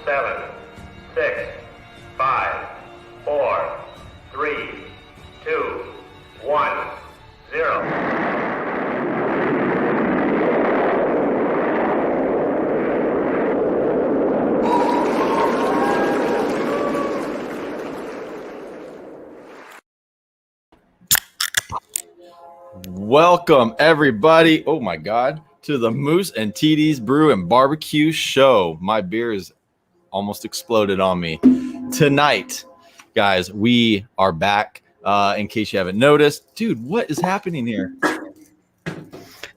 7, 6, 5, 4, 3, 2, 1, 0. Welcome, everybody. Oh, my God. To the Moose and TD's Brew and Barbecue Show. My beer is almost exploded on me. Tonight, guys, we are back. In case you haven't noticed. Dude, what is happening here?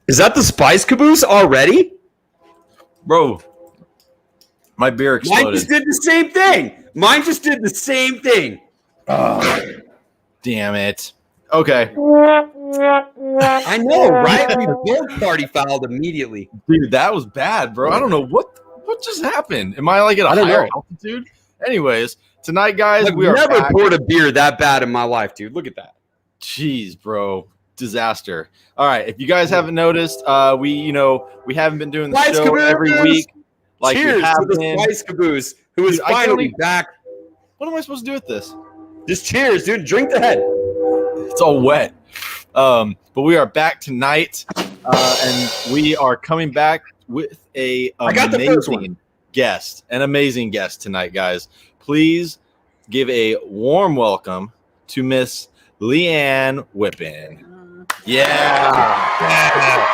Is that the spice caboose already? Bro, my beer exploded. Mine just did the same thing. Oh, damn it. Okay. I know, right? We both party fouled immediately. Dude, that was bad, bro. I don't know what just happened. Am I like at a higher altitude? Anyways, tonight, guys, we are never back. poured a beer that bad in my life, dude. Look at that. Jeez, bro. Disaster. All right. If you guys haven't noticed, we haven't been doing the Spice show caboose! every week. Like Cheers we have to the been. spice caboose, who is Dude, I finally can't back. What am I supposed to do with this? Just cheers, dude. Drink the head. It's all wet. But we are back tonight, and we are coming back with an amazing guest tonight, guys. Please give a warm welcome to Miss Leanne Whippen. Yeah.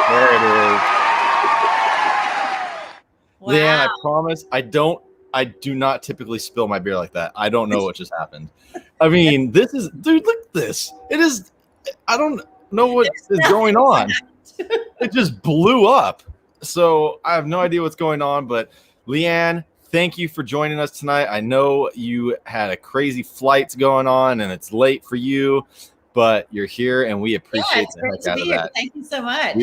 There it is. Wow. Leanne, I promise I do not typically spill my beer like that. I don't know what just happened. I mean, this is, dude, look at this. It is, I don't know what is going on. It just blew up. So I have no idea what's going on, but Leanne, thank you for joining us tonight. I know you had a crazy flights going on and it's late for you, but you're here and we appreciate the heck out of that. Thank you so much.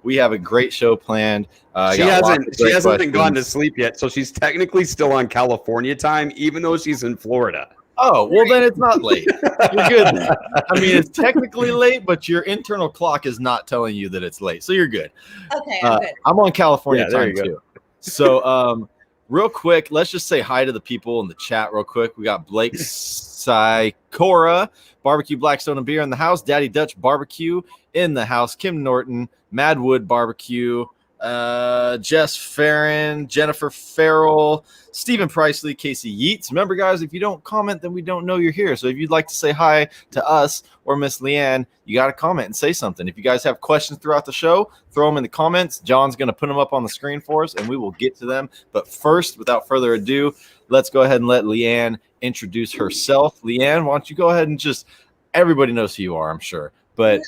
We have a great show planned. She hasn't gone to sleep yet, so she's technically still on California time, even though she's in Florida. Oh, well, then it's not late. You're good. I mean, it's technically late, but your internal clock is not telling you that it's late. So you're good. Okay, I'm good. I'm on California time, go. too. So real quick, let's just say hi to the people in the chat real quick. We got Blake Sykora, Barbecue Blackstone and Beer in the house. Daddy Dutch Barbecue in the house. Kim Norton, Madwood Barbecue. Jess Farron, Jennifer Farrell, Stephen Pricely, Casey Yeats. Remember, guys, if you don't comment, then we don't know you're here. So if you'd like to say hi to us or Miss Leanne, you got to comment and say something. If you guys have questions throughout the show, throw them in the comments. John's going to put them up on the screen for us, and we will get to them. But first, without further ado, let's go ahead and let Leanne introduce herself. Leanne, why don't you go ahead and just – everybody knows who you are, I'm sure. But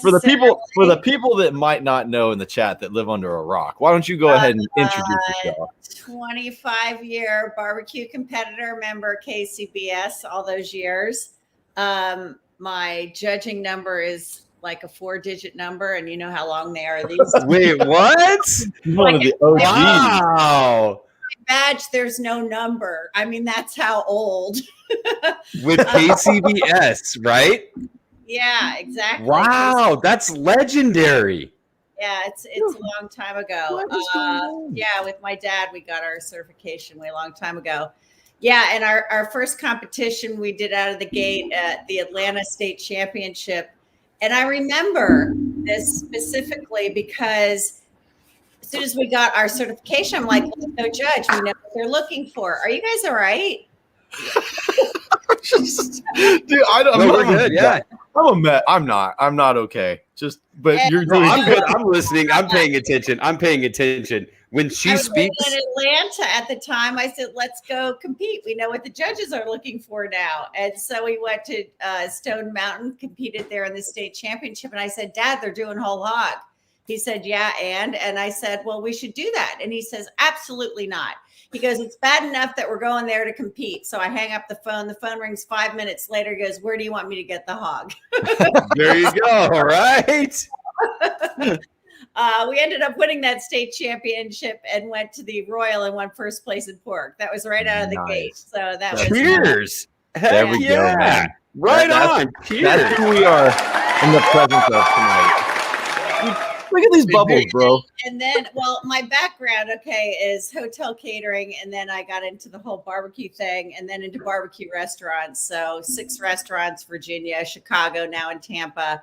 for the people that might not know in the chat that live under a rock, why don't you go ahead and introduce yourself? 25-year barbecue competitor, member KCBS, all those years. My judging number is like a 4-digit number, and you know how long they are. These Wait, what? One of the OGs. Wow. Badge, there's no number. I mean, that's how old. With KCBS, right? Yeah, exactly. Wow, that's legendary. Yeah, it's a long time ago. Yeah, with my dad, we got our certification way a long time ago. Yeah, and our first competition we did out of the gate at the Atlanta State Championship. And I remember this specifically because as soon as we got our certification, I'm like, let's go judge. We know what they're looking for. Are you guys all right? Dude, we're good. Yeah, I'm not okay. You're doing. I'm good. I'm listening. I'm paying attention. When she speaks in Atlanta at the time, I said, "Let's go compete. We know what the judges are looking for now." And so we went to Stone Mountain, competed there in the state championship. And I said, "Dad, they're doing whole hog." He said, "Yeah, and I said, "Well, we should do that." And he says, "Absolutely not." He goes, "It's bad enough that we're going there to compete." So I hang up the phone. The phone rings 5 minutes later. He goes, "Where do you want me to get the hog?" There you go. All right. We ended up winning that state championship and went to the Royal and won first place in pork. That was right out of the gate. So that was cheers. There we go, man. Right on. Cheers. That's who we are in the presence of tonight. Look at these bubbles, bro. And then, well, my background, okay, is hotel catering. And then I got into the whole barbecue thing and then into barbecue restaurants. So 6 restaurants, Virginia, Chicago, now in Tampa.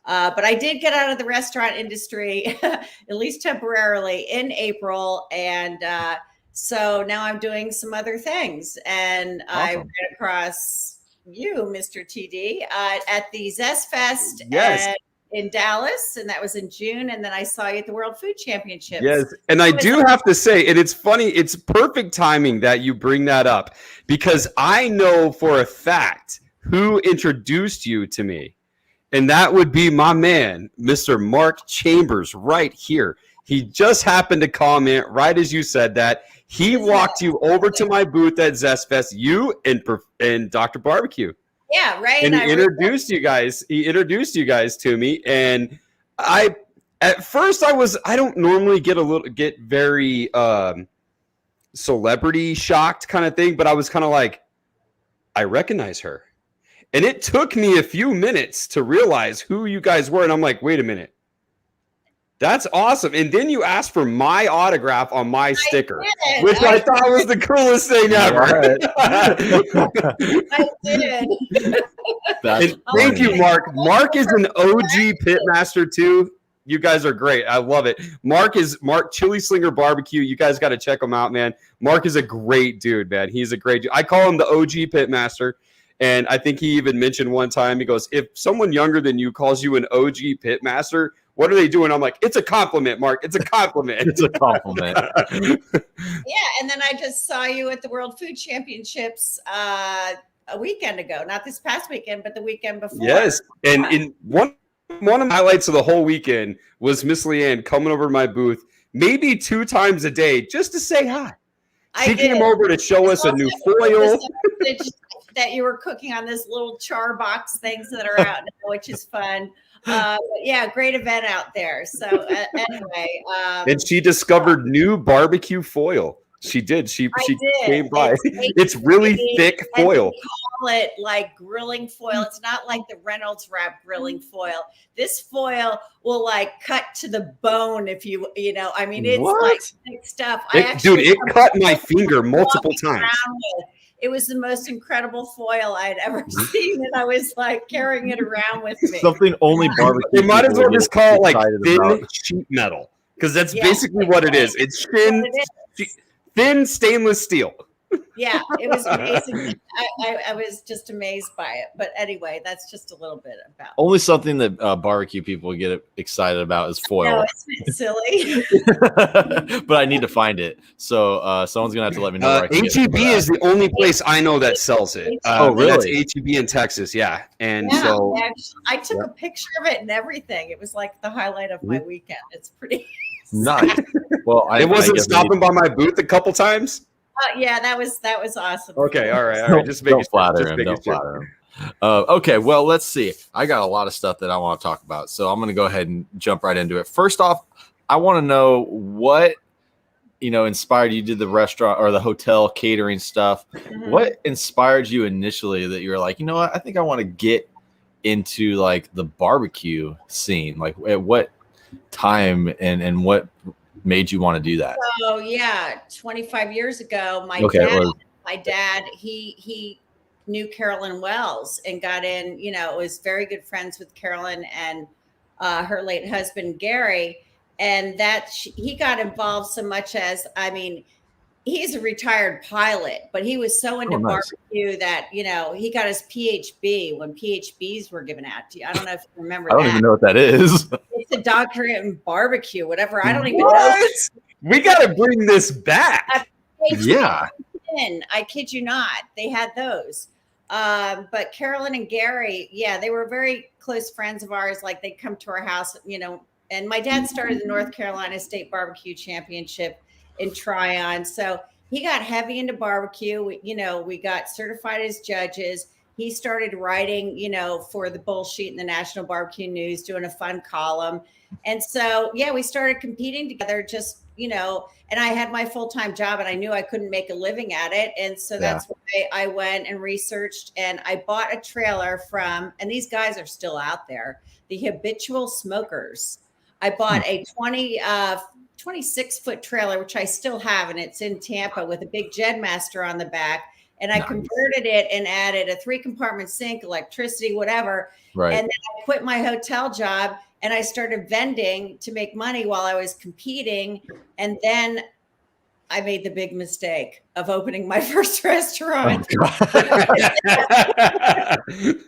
But I did get out of the restaurant industry, at least temporarily, in April. And so now I'm doing some other things. And I ran across you, Mr. TD, at the Zest Fest. Yes. In Dallas, and that was in June. And then I saw you at the World Food Championships. Yes, and I do have to say, and it's funny, it's perfect timing that you bring that up, because I know for a fact who introduced you to me, and that would be my man, Mr. Mark Chambers, right here. He just happened to comment right as you said that. He walked you over to my booth at Zest Fest, you and Dr. Barbecue. Yeah, right. And he introduced you guys. He introduced you guys to me, and at first I don't normally get very celebrity shocked kind of thing, but I was kind of like, I recognize her, and it took me a few minutes to realize who you guys were, and I'm like, wait a minute. That's awesome. And then you asked for my autograph on my sticker, which I thought was the coolest thing ever. I did. Thank you, Mark. Mark is an OG pitmaster too. You guys are great. I love it. Mark Chili Slinger Barbecue. You guys got to check him out, man. Mark is a great dude, man. He's a great dude. I call him the OG pitmaster. And I think he even mentioned one time, he goes, if someone younger than you calls you an OG pitmaster, what are they doing? I'm like, it's a compliment, Mark. It's a compliment. It's a compliment. Yeah, and then I just saw you at the World Food Championships a weekend ago. Not this past weekend, but the weekend before. Yes, and in one of the highlights of the whole weekend was Miss Leanne coming over to my booth maybe 2 times a day just to say hi. She came over to show us a new foil. That you were cooking on this little char box things that are out now, which is fun. But yeah, great event out there. So anyway, and she discovered new barbecue foil. She did. She came by. It's really thick foil. We call it like grilling foil. It's not like the Reynolds wrap grilling foil. This foil will like cut to the bone if you know. I mean, it's like thick stuff. It cut my finger multiple times. It was the most incredible foil I had ever seen, and I was like carrying it around with me. Something only barbecue. They might as well just call it like thin sheet metal, because that's basically what it is. It's thin stainless steel. Yeah, it was amazing. I was just amazed by it. But anyway, that's just a little bit about. Only something that barbecue people get excited about is foil. No, it's silly. But I need to find it. So someone's going to have to let me know. HEB is the only place I know that sells it. Oh, really? That's HEB in Texas, yeah. And so I took a picture of it and everything. It was like the highlight of my weekend. It's pretty nice. Well, it wasn't stopping by my booth a couple times. Yeah, that was awesome. Okay, all right. Just make it flatter him. Don't flatter him. Okay, well, let's see. I got a lot of stuff that I want to talk about, so I'm going to go ahead and jump right into it. First off, I want to know what inspired you to do the restaurant or the hotel catering stuff. Mm-hmm. What inspired you initially that you were like, you know what? I think I want to get into like the barbecue scene. Like, at what time and what made you want to do that? So yeah, 25 years ago, my dad, he knew Carolyn Wells and got in, was very good friends with Carolyn and her late husband, Gary. And that he got involved so much as, he's a retired pilot, but he was so into barbecue that, he got his PhD when PhDs were given out. I don't know if you remember that. I don't even know what that is. It's a doctorate in barbecue, whatever. I don't even know. We got to bring this back. Yeah. I kid you not. They had those. But Carolyn and Gary, they were very close friends of ours. Like they'd come to our house, and my dad started the North Carolina State Barbecue Championship in Tryon. So he got heavy into barbecue. We got certified as judges. He started writing, for the Bull Sheet in the National Barbecue News, doing a fun column. And so, we started competing together just, and I had my full-time job and I knew I couldn't make a living at it. And so that's why I went and researched and I bought a trailer from, and these guys are still out there, the Habitual Smokers. I bought a 26-foot trailer, which I still have, and it's in Tampa with a big Jedmaster on the back. And I converted it and added a 3-compartment sink, electricity, whatever. Right. And then I quit my hotel job and I started vending to make money while I was competing. And then I made the big mistake of opening my first restaurant. And that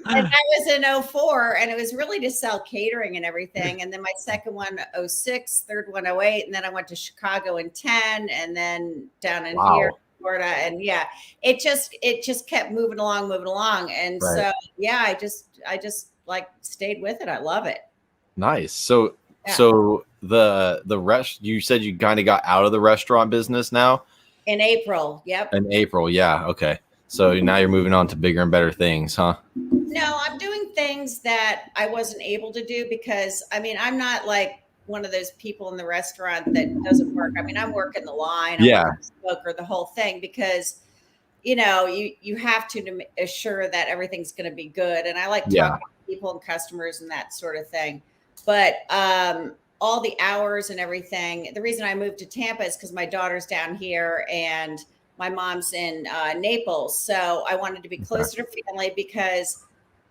was in 04, and it was really to sell catering and everything. And then my second one, 06, third one, 08. And then I went to Chicago in 10, and then down in here, Florida. And yeah, it just kept moving along. And so, yeah, I just like stayed with it. I love it. Nice. So the rest, you said you kind of got out of the restaurant business now? In April. Yep. In April. Yeah. Okay. So now you're moving on to bigger and better things, huh? No, I'm doing things that I wasn't able to do because, I mean, I'm not like one of those people in the restaurant that doesn't work. I mean, I'm working the line, I'm working the smoker, the whole thing, because, you know, you have to assure that everything's going to be good. And I like talking to people and customers and that sort of thing. But all the hours and everything, the reason I moved to Tampa is because my daughter's down here and my mom's in Naples. So I wanted to be closer to family because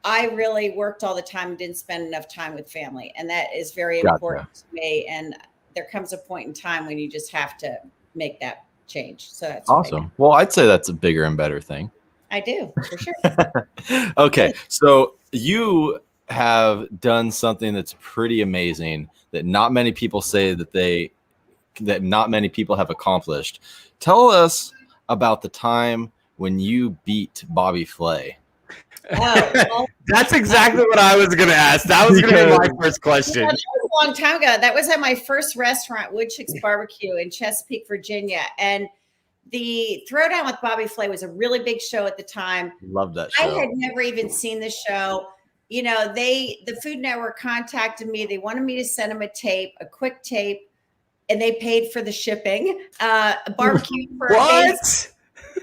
I really worked all the time and didn't spend enough time with family. And that is very important to me. And there comes a point in time when you just have to make that change. So that's awesome. Well, I'd say that's a bigger and better thing. I do, for sure. Okay. So you have done something that's pretty amazing that not many people say that not many people have accomplished. Tell us about the time when you beat Bobby Flay. That's exactly what I was going to ask. That was going to be my first question. That was a long time ago. That was at my first restaurant, Woodchick's Barbecue in Chesapeake, Virginia. And the Throwdown with Bobby Flay was a really big show at the time. Love that show. I had never even seen the show. You know, the Food Network contacted me. They wanted me to send them a quick tape, and they paid for the shipping. A barbecue for what?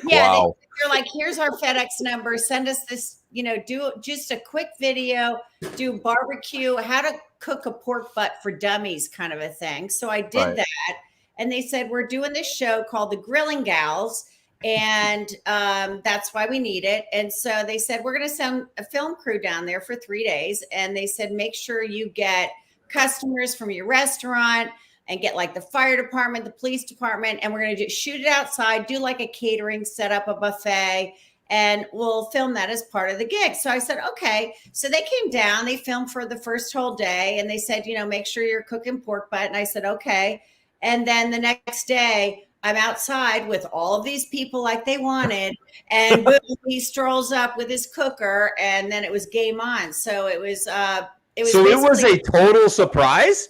Yeah, wow. They're like, here's our FedEx number. Send us this, you know, do just a quick video, do barbecue, how to cook a pork butt for dummies kind of a thing. So I did that. And they said, we're doing this show called The Grilling Gals. And that's why we need it. And so they said, we're going to send a film crew down there for 3 days. And they said, make sure you get customers from your restaurant and get like the fire department, the police department. And we're going to shoot it outside, do like a catering, set up a buffet, and we'll film that as part of the gig. So I said, okay. So they came down, they filmed for the first whole day. And they said, you know, make sure you're cooking pork butt. And I said, okay. And then the next day, I'm outside with all of these people like they wanted, and boom, he strolls up with his cooker, and then it was game on. So it was so it was a total surprise.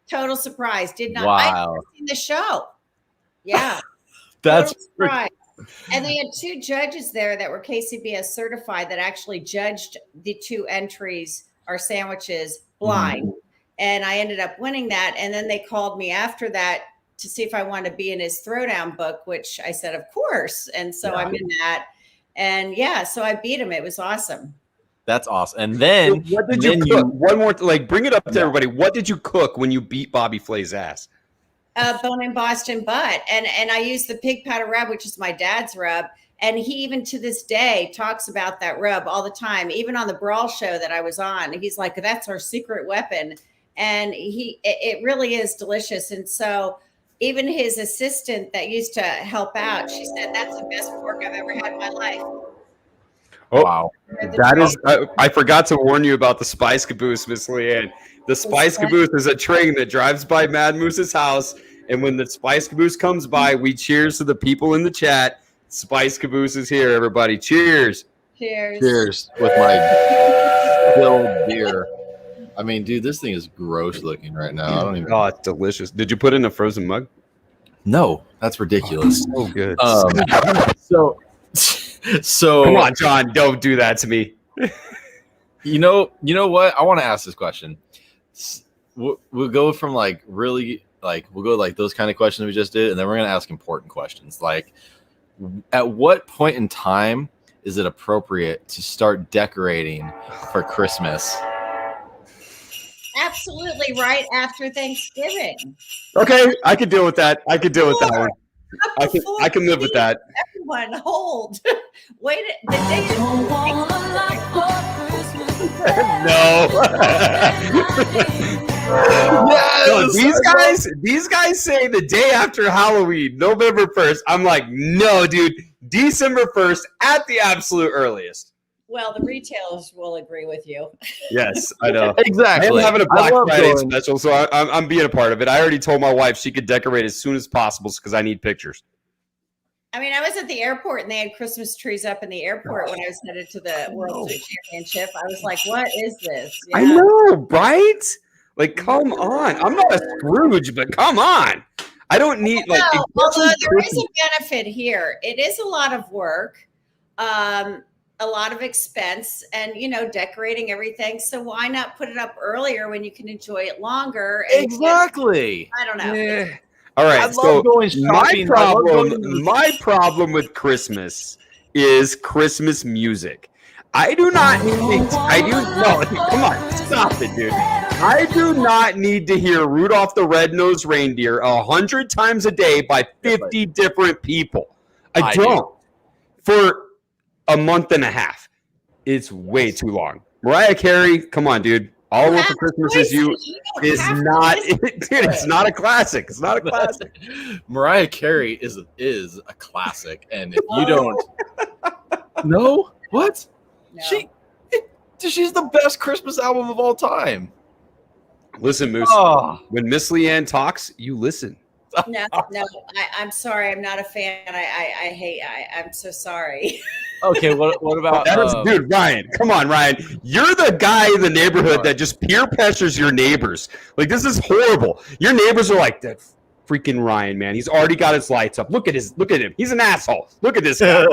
Total surprise. Did not. Wow. I've never seen the show. Yeah, that's surprise. And they had 2 judges there that were KCBS certified that actually judged the 2 entries, our sandwiches, blind, and I ended up winning that. And then they called me after that to see if I wanted to be in his Throwdown book, which I said, of course. And so I'm in that. And yeah, so I beat him. It was awesome. That's awesome. And then what did you cook? One more, like, bring it up to everybody. What did you cook when you beat Bobby Flay's ass? Bone-in Boston butt. And I used the pig powder rub, which is my dad's rub. And he even to this day talks about that rub all the time, even on the Brawl show that I was on. He's like, that's our secret weapon. And it really is delicious. And so even his assistant that used to help out, she said, that's the best pork I've ever had in my life. Oh, wow. That is, I forgot to warn you about the Spice Caboose, Miss Leanne. The Spice Caboose is a train that drives by Mad Moose's house. And when the Spice Caboose comes by, we cheers to the people in the chat. Spice Caboose is here, everybody. Cheers. Cheers. Cheers with my filled beer. I mean, dude, this thing is gross looking right now. I don't even. Oh, it's delicious. Did you put it in a frozen mug? No, that's ridiculous. Oh, good. So come on, John, don't do that to me. You know what? I want to ask this question. We'll go from like really like we'll go like those kind of questions we just did, and then we're gonna ask important questions. Like, at what point in time is it appropriate to start decorating for Christmas? Absolutely right after Thanksgiving. Okay, I could deal with that. I could deal with that one. I can live with that. Everyone, hold. Wait, the day is No. Yes! No, these guys say the day after Halloween, November 1st. I'm like, no, dude, December 1st at the absolute earliest. Well, the retailers will agree with you. Yes, I know. Exactly. I am having a Black love Friday going- special, so I'm being a part of it. I already told my wife she could decorate as soon as possible because I need pictures. I mean, I was at the airport and they had Christmas trees up in the airport when I was headed to the World Food Championship. I was like, what is this? Yeah. I know, right? Like, come on. I'm not a Scrooge, but come on. I don't need like. No, although there is a benefit here. It is a lot of work, a lot of expense, and decorating everything. So why not put it up earlier when you can enjoy it longer? And Exactly. I don't know. Yeah. All right. I love So going shopping. my problem with Christmas is Christmas music. I do not need come on, stop it, dude. I do not need to hear Rudolph the Red-Nosed Reindeer 100 times a day by 50 different people. I don't. For a month and a half. It's way too long. Mariah Carey, come on, dude. All I Want for Christmas Is You is not, dude, it's not a classic. It's not a classic. Mariah Carey is a classic, and if you don't know what No. she's the best Christmas album of all time. Listen, Moose. Oh. When Miss Leanne talks, you listen. No, I'm sorry. I'm not a fan. I'm so sorry. Okay, what about Dude, Ryan, come on, Ryan. You're the guy in the neighborhood that just peer pressures your neighbors. Like, this is horrible. Your neighbors are like, that freaking Ryan, man. He's already got his lights up. Look at him. He's an asshole. Look at this guy.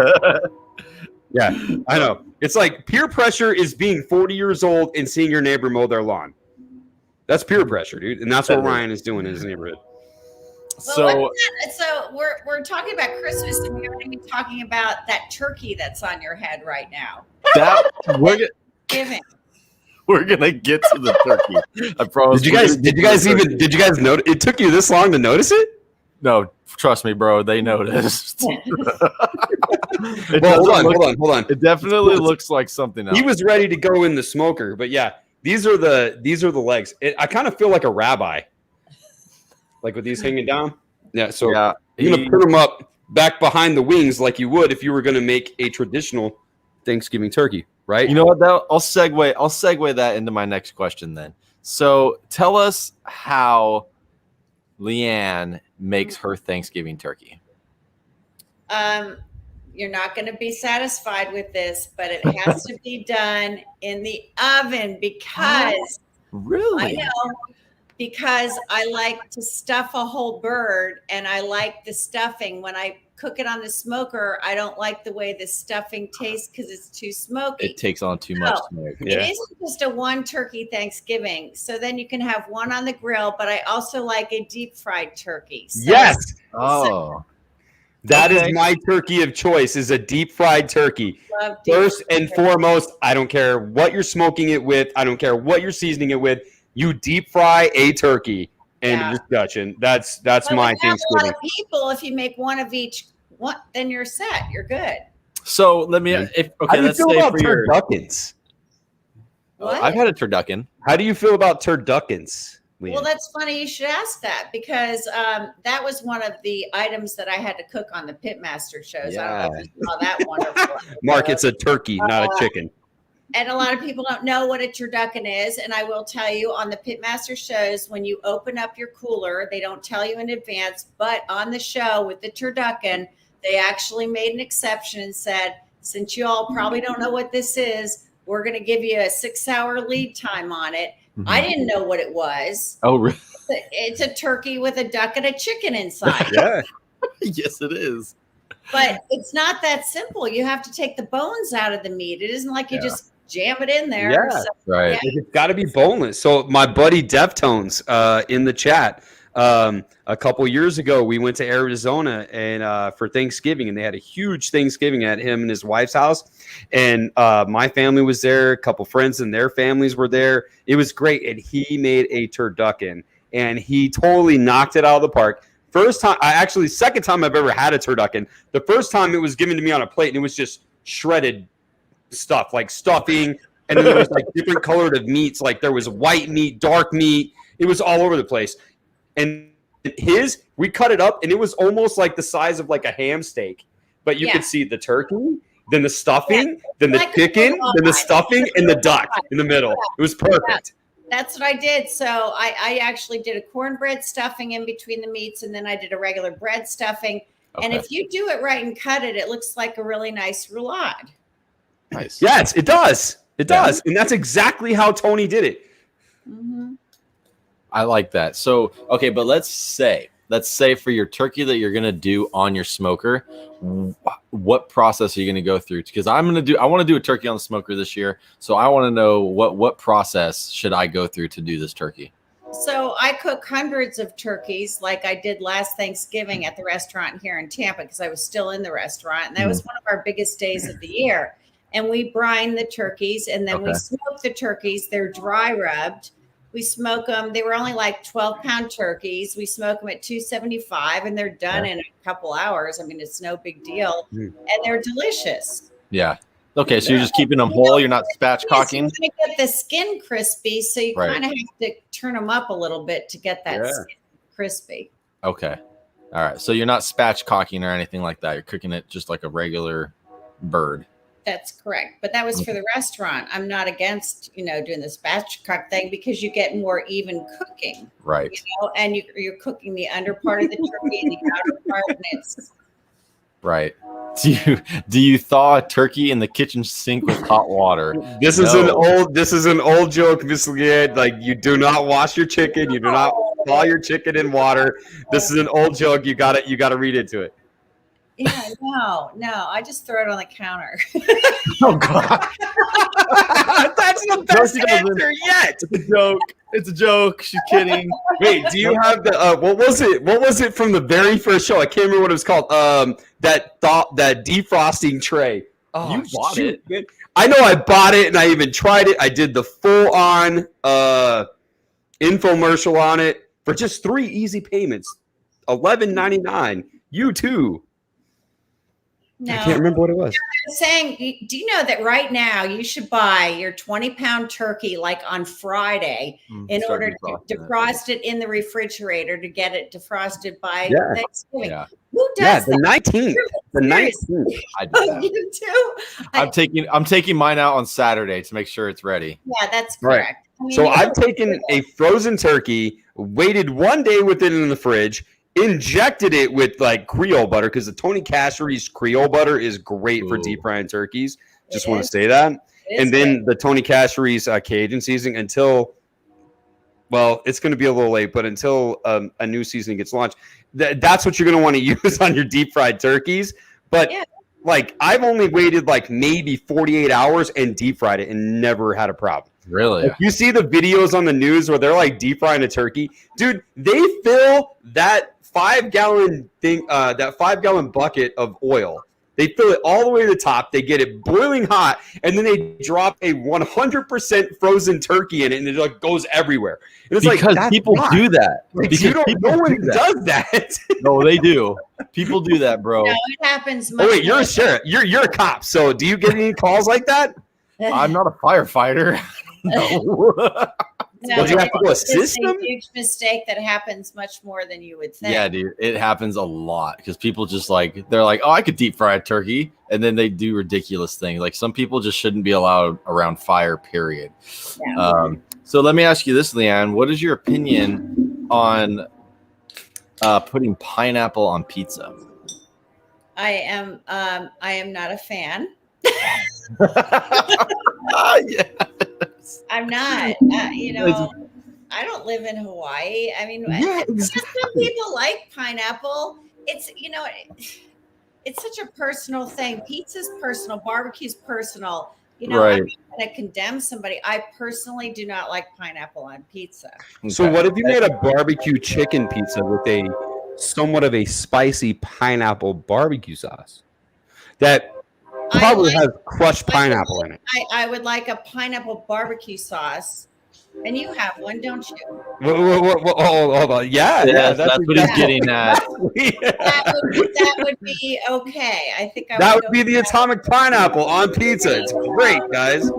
Yeah, I know. It's like peer pressure is being 40 years old and seeing your neighbor mow their lawn. That's peer pressure, dude. And that's what Ryan is doing in his neighborhood. So we're talking about Christmas, and we haven't even talking about that turkey that's on your head right now. We're gonna get to the turkey. I promise. Did you guys notice? It took you this long to notice it? No, trust me, bro. They noticed. Hold on. It definitely looks like something else. He was ready to go in the smoker, but yeah, these are the legs. I kind of feel like a rabbi, like with these hanging down. Yeah, so yeah, you're gonna put them up back behind the wings like you would if you were gonna make a traditional Thanksgiving turkey, right? You know what? I'll segue that into my next question then. So tell us how Leanne makes her Thanksgiving turkey. You're not going to be satisfied with this, but it has to be done in the oven because Really? I know, because I like to stuff a whole bird, and I like the stuffing. When I cook it on the smoker, I don't like the way the stuffing tastes because it's too smoky. It takes on too much smoke. Yeah. It isn't just a one turkey Thanksgiving. So then you can have one on the grill, but I also like a deep fried turkey. So, Yes. Oh. That is my turkey of choice, is a deep fried turkey. love deep First and fried turkey. foremost, I don't care what you're smoking it with. I don't care what you're seasoning it with. You deep fry a turkey and Yeah. discussion. That's But my when you have a Thanksgiving. lot of people, if you make one of each, then you're set. You're good. So let me. How Let's do you say feel about for your. turduckens? What? I've had a turducken. How do you feel about turduckens, Leanne? Well, that's funny. You should ask that because that was one of the items that I had to cook on the Pitmaster shows. I don't know if you saw that wonderful. Mark, it's a turkey, not a chicken. And a lot of people don't know what a turducken is. And I will tell you on the Pitmaster shows, when you open up your cooler, they don't tell you in advance, but on the show with the turducken, they actually made an exception and said, since you all probably don't know what this is, we're going to give you a 6-hour lead time on it. I didn't know what it was. Oh, really? It's a turkey with a duck and a chicken inside. Yeah. Yes, it is. But it's not that simple. You have to take the bones out of the meat. It isn't like you just jam it in there. Yeah. So, Right. yeah. It's got to be boneless. So my buddy Deftones in the chat, A couple years ago, we went to Arizona and for Thanksgiving, and they had a huge Thanksgiving at him and his wife's house. And my family was there. A couple friends and their families were there. It was great. And he made a turducken, and he totally knocked it out of the park. Second time I've ever had a turducken. The first time it was given to me on a plate, and it was just shredded stuff, like stuffing. And then there was like different colored of meats. Like there was white meat, dark meat. It was all over the place. And we cut it up, and it was almost like the size of like a ham steak. But you could see the turkey, then the stuffing, then the chicken, then the stuffing, and the duck in the middle. It was perfect. That's what I did. So I actually did a cornbread stuffing in between the meats, and then I did a regular bread stuffing. Okay. And if you do it right and cut it, it looks like a really nice roulade. Nice. Yes, it does. It does. And that's exactly how Tony did it. Mm-hmm. I like that. So, okay, but let's say for your turkey that you're going to do on your smoker, what process are you going to go through? Because I want to do a turkey on the smoker this year. So I want to know what process should I go through to do this turkey? So I cook hundreds of turkeys like I did last Thanksgiving at the restaurant here in Tampa, because I was still in the restaurant. And that was one of our biggest days of the year. And we brine the turkeys, and then we smoke the turkeys. They're dry rubbed. We smoke them. They were only like 12-pound turkeys. We smoke them at 275, and they're done in a couple hours. I mean, it's no big deal. And they're delicious. Yeah. Okay, so you're just keeping them whole. You're not spatchcocking. You're going to get the skin crispy, so you kind of have to turn them up a little bit to get that skin crispy. Okay. All right. So you're not spatchcocking or anything like that. You're cooking it just like a regular bird. That's correct. But that was for the restaurant. I'm not against, doing the spatchcock thing, because you get more even cooking. Right. And you're cooking the under part of the turkey and the outer part, and it's right. Do you thaw a turkey in the kitchen sink with hot water? This is an old joke, Miss Leanne. Like, you do not wash your chicken. You do not thaw your chicken in water. This is an old joke. You got to read into it. Yeah, no, I just throw it on the counter. Oh God, that's the best answer yet. It's a joke. She's kidding. Wait, do you have the what was it from the very first show? I can't remember what it was called. That defrosting tray. Oh, you bought it. Man. I know I bought it, and I even tried it. I did the full on infomercial on it for just 3 easy payments, $11.99. You too. No. I can't remember what it was. I'm saying, do you know that right now you should buy your 20-pound turkey like on Friday in order to defrost it in the refrigerator to get it defrosted by Thanksgiving? Yeah. Who does the 19th. The 19th. I do that. You too? I'm taking mine out on Saturday to make sure it's ready. Yeah, that's correct. Right. So I've taken a frozen turkey, waited 1 day with it in the fridge, injected it with like Creole butter, because the Tony Cachery's Creole butter is great for deep frying turkeys. Just want to say that. And then the Tony Cachery's Cajun seasoning until, well, it's going to be a little late, but until a new seasoning gets launched, that's what you're going to want to use on your deep fried turkeys. But like, I've only waited like maybe 48 hours and deep fried it and never had a problem. Really? If you see the videos on the news where they're like deep frying a turkey, dude, they fill that 5-gallon thing, that 5-gallon bucket of oil. They fill it all the way to the top. They get it boiling hot, and then they drop a 100% frozen turkey in it, and it like goes everywhere. And it's because like, people do that. Like, because you don't know one does that. No, they do. People do that, bro. No, it happens. Oh wait, you're a sheriff. You're a cop. So do you get any calls like that? I'm not a firefighter. No. No, do you have to go assist them? It's a huge mistake that happens much more than you would think. Yeah, dude, it happens a lot because people just like, they're like, oh, I could deep fry a turkey, and then they do ridiculous things. Like, some people just shouldn't be allowed around fire, period. Yeah. So let me ask you this, Leanne. What is your opinion on putting pineapple on pizza? I am not a fan. Yes. I'm not. I don't live in Hawaii. I mean, some people like pineapple. It's it's such a personal thing. Pizza's personal. Barbecue's personal. You know, Right. I'm not going to condemn somebody. I personally do not like pineapple on pizza. So Okay. what if you made a barbecue chicken pizza with a somewhat of a spicy pineapple barbecue sauce that probably has crushed pineapple in it? I would like a pineapple barbecue sauce, and you have one, don't you? Hold on. Yeah, Yes, that's what he's getting at. That would be okay. I think That would go be with the that. atomic pineapple on pizza. It's great, guys.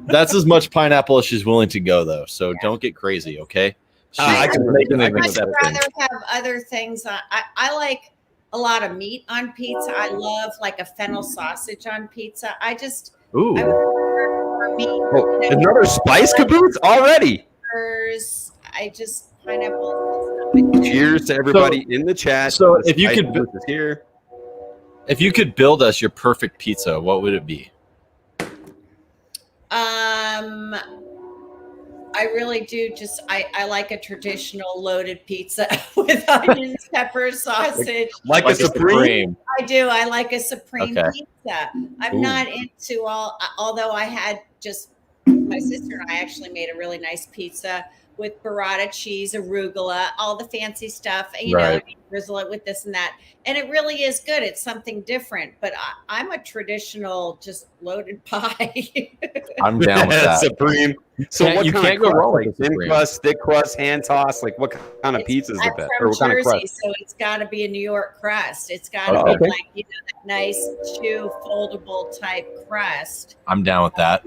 That's as much pineapple as she's willing to go, though. So don't get crazy, okay? She's I can making I an can I'd exception. rather have other things. I like a lot of meat on pizza. I love like a fennel sausage on pizza. I Ooh. would prefer meat. Oh, another spice caboose already. Pineapple. Cheers to everybody in the chat. So The if you spice could caboose is here. If you could build us your perfect pizza, what would it be? I really do I like a traditional loaded pizza with onions, peppers, sausage. Like a Supreme? I do. I like a Supreme Okay. pizza. I'm Ooh. not into although I had my sister and I actually made a really nice pizza with burrata cheese, arugula, all the fancy stuff, and, you know, Right. and you drizzle it with this and that. And it really is good. It's something different, but I'm a traditional just loaded pie. I'm down with that. Supreme. So Can't- what you kind can't of go crust? wrong with Like a thin Supreme. crust, thick crust, hand toss? Like what kind of pizza is the I'm best? from Or what kind of Jersey, crust? so it's got to be a New York crust. It's got to Okay. be like, you know, that nice chew foldable type crust. I'm down with that.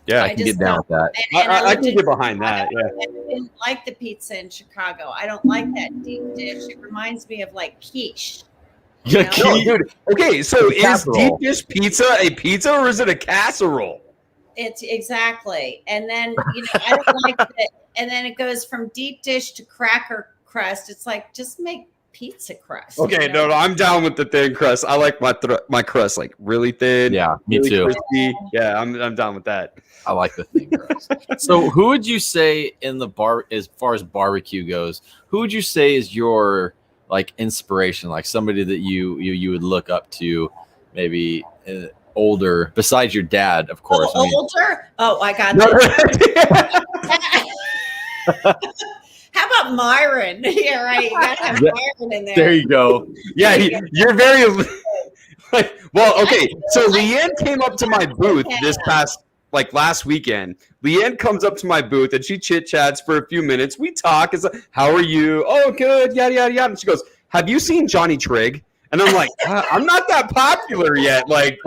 Yeah, I can get down with that. And I lived can in get behind Chicago, that. Yeah. and I didn't like the pizza in Chicago. I don't like that deep dish. It reminds me of like quiche. Yeah, You know? No, dude. Okay, so is Casserole. deep dish pizza a pizza or is it a casserole? It's exactly. And then, you know, I don't like it. And then it goes from deep dish to cracker crust. It's like, just make pizza crust. Okay, you know? no, I'm down with the thin crust. I like my crust like really thin. Yeah, me really too. crispy. Yeah, I'm down with that. I like the thing crust. So who would you say in the bar, as far as barbecue goes, who would you say is your like inspiration, like somebody that you would look up to, maybe older, besides your dad, of course? I mean, Older? Oh, I got No, that. How about Myron? Yeah, right. You gotta have Myron in there. there you go. yeah, you're very well. Okay, so Leanne came up to my booth this past last weekend. Leanne comes up to my booth and she chit chats for a few minutes. We talk. It's like, how are you? Oh, good. Yada yada yada. And she goes, "Have you seen Johnny Trigg?" And I'm like, I'm not that popular yet. Like,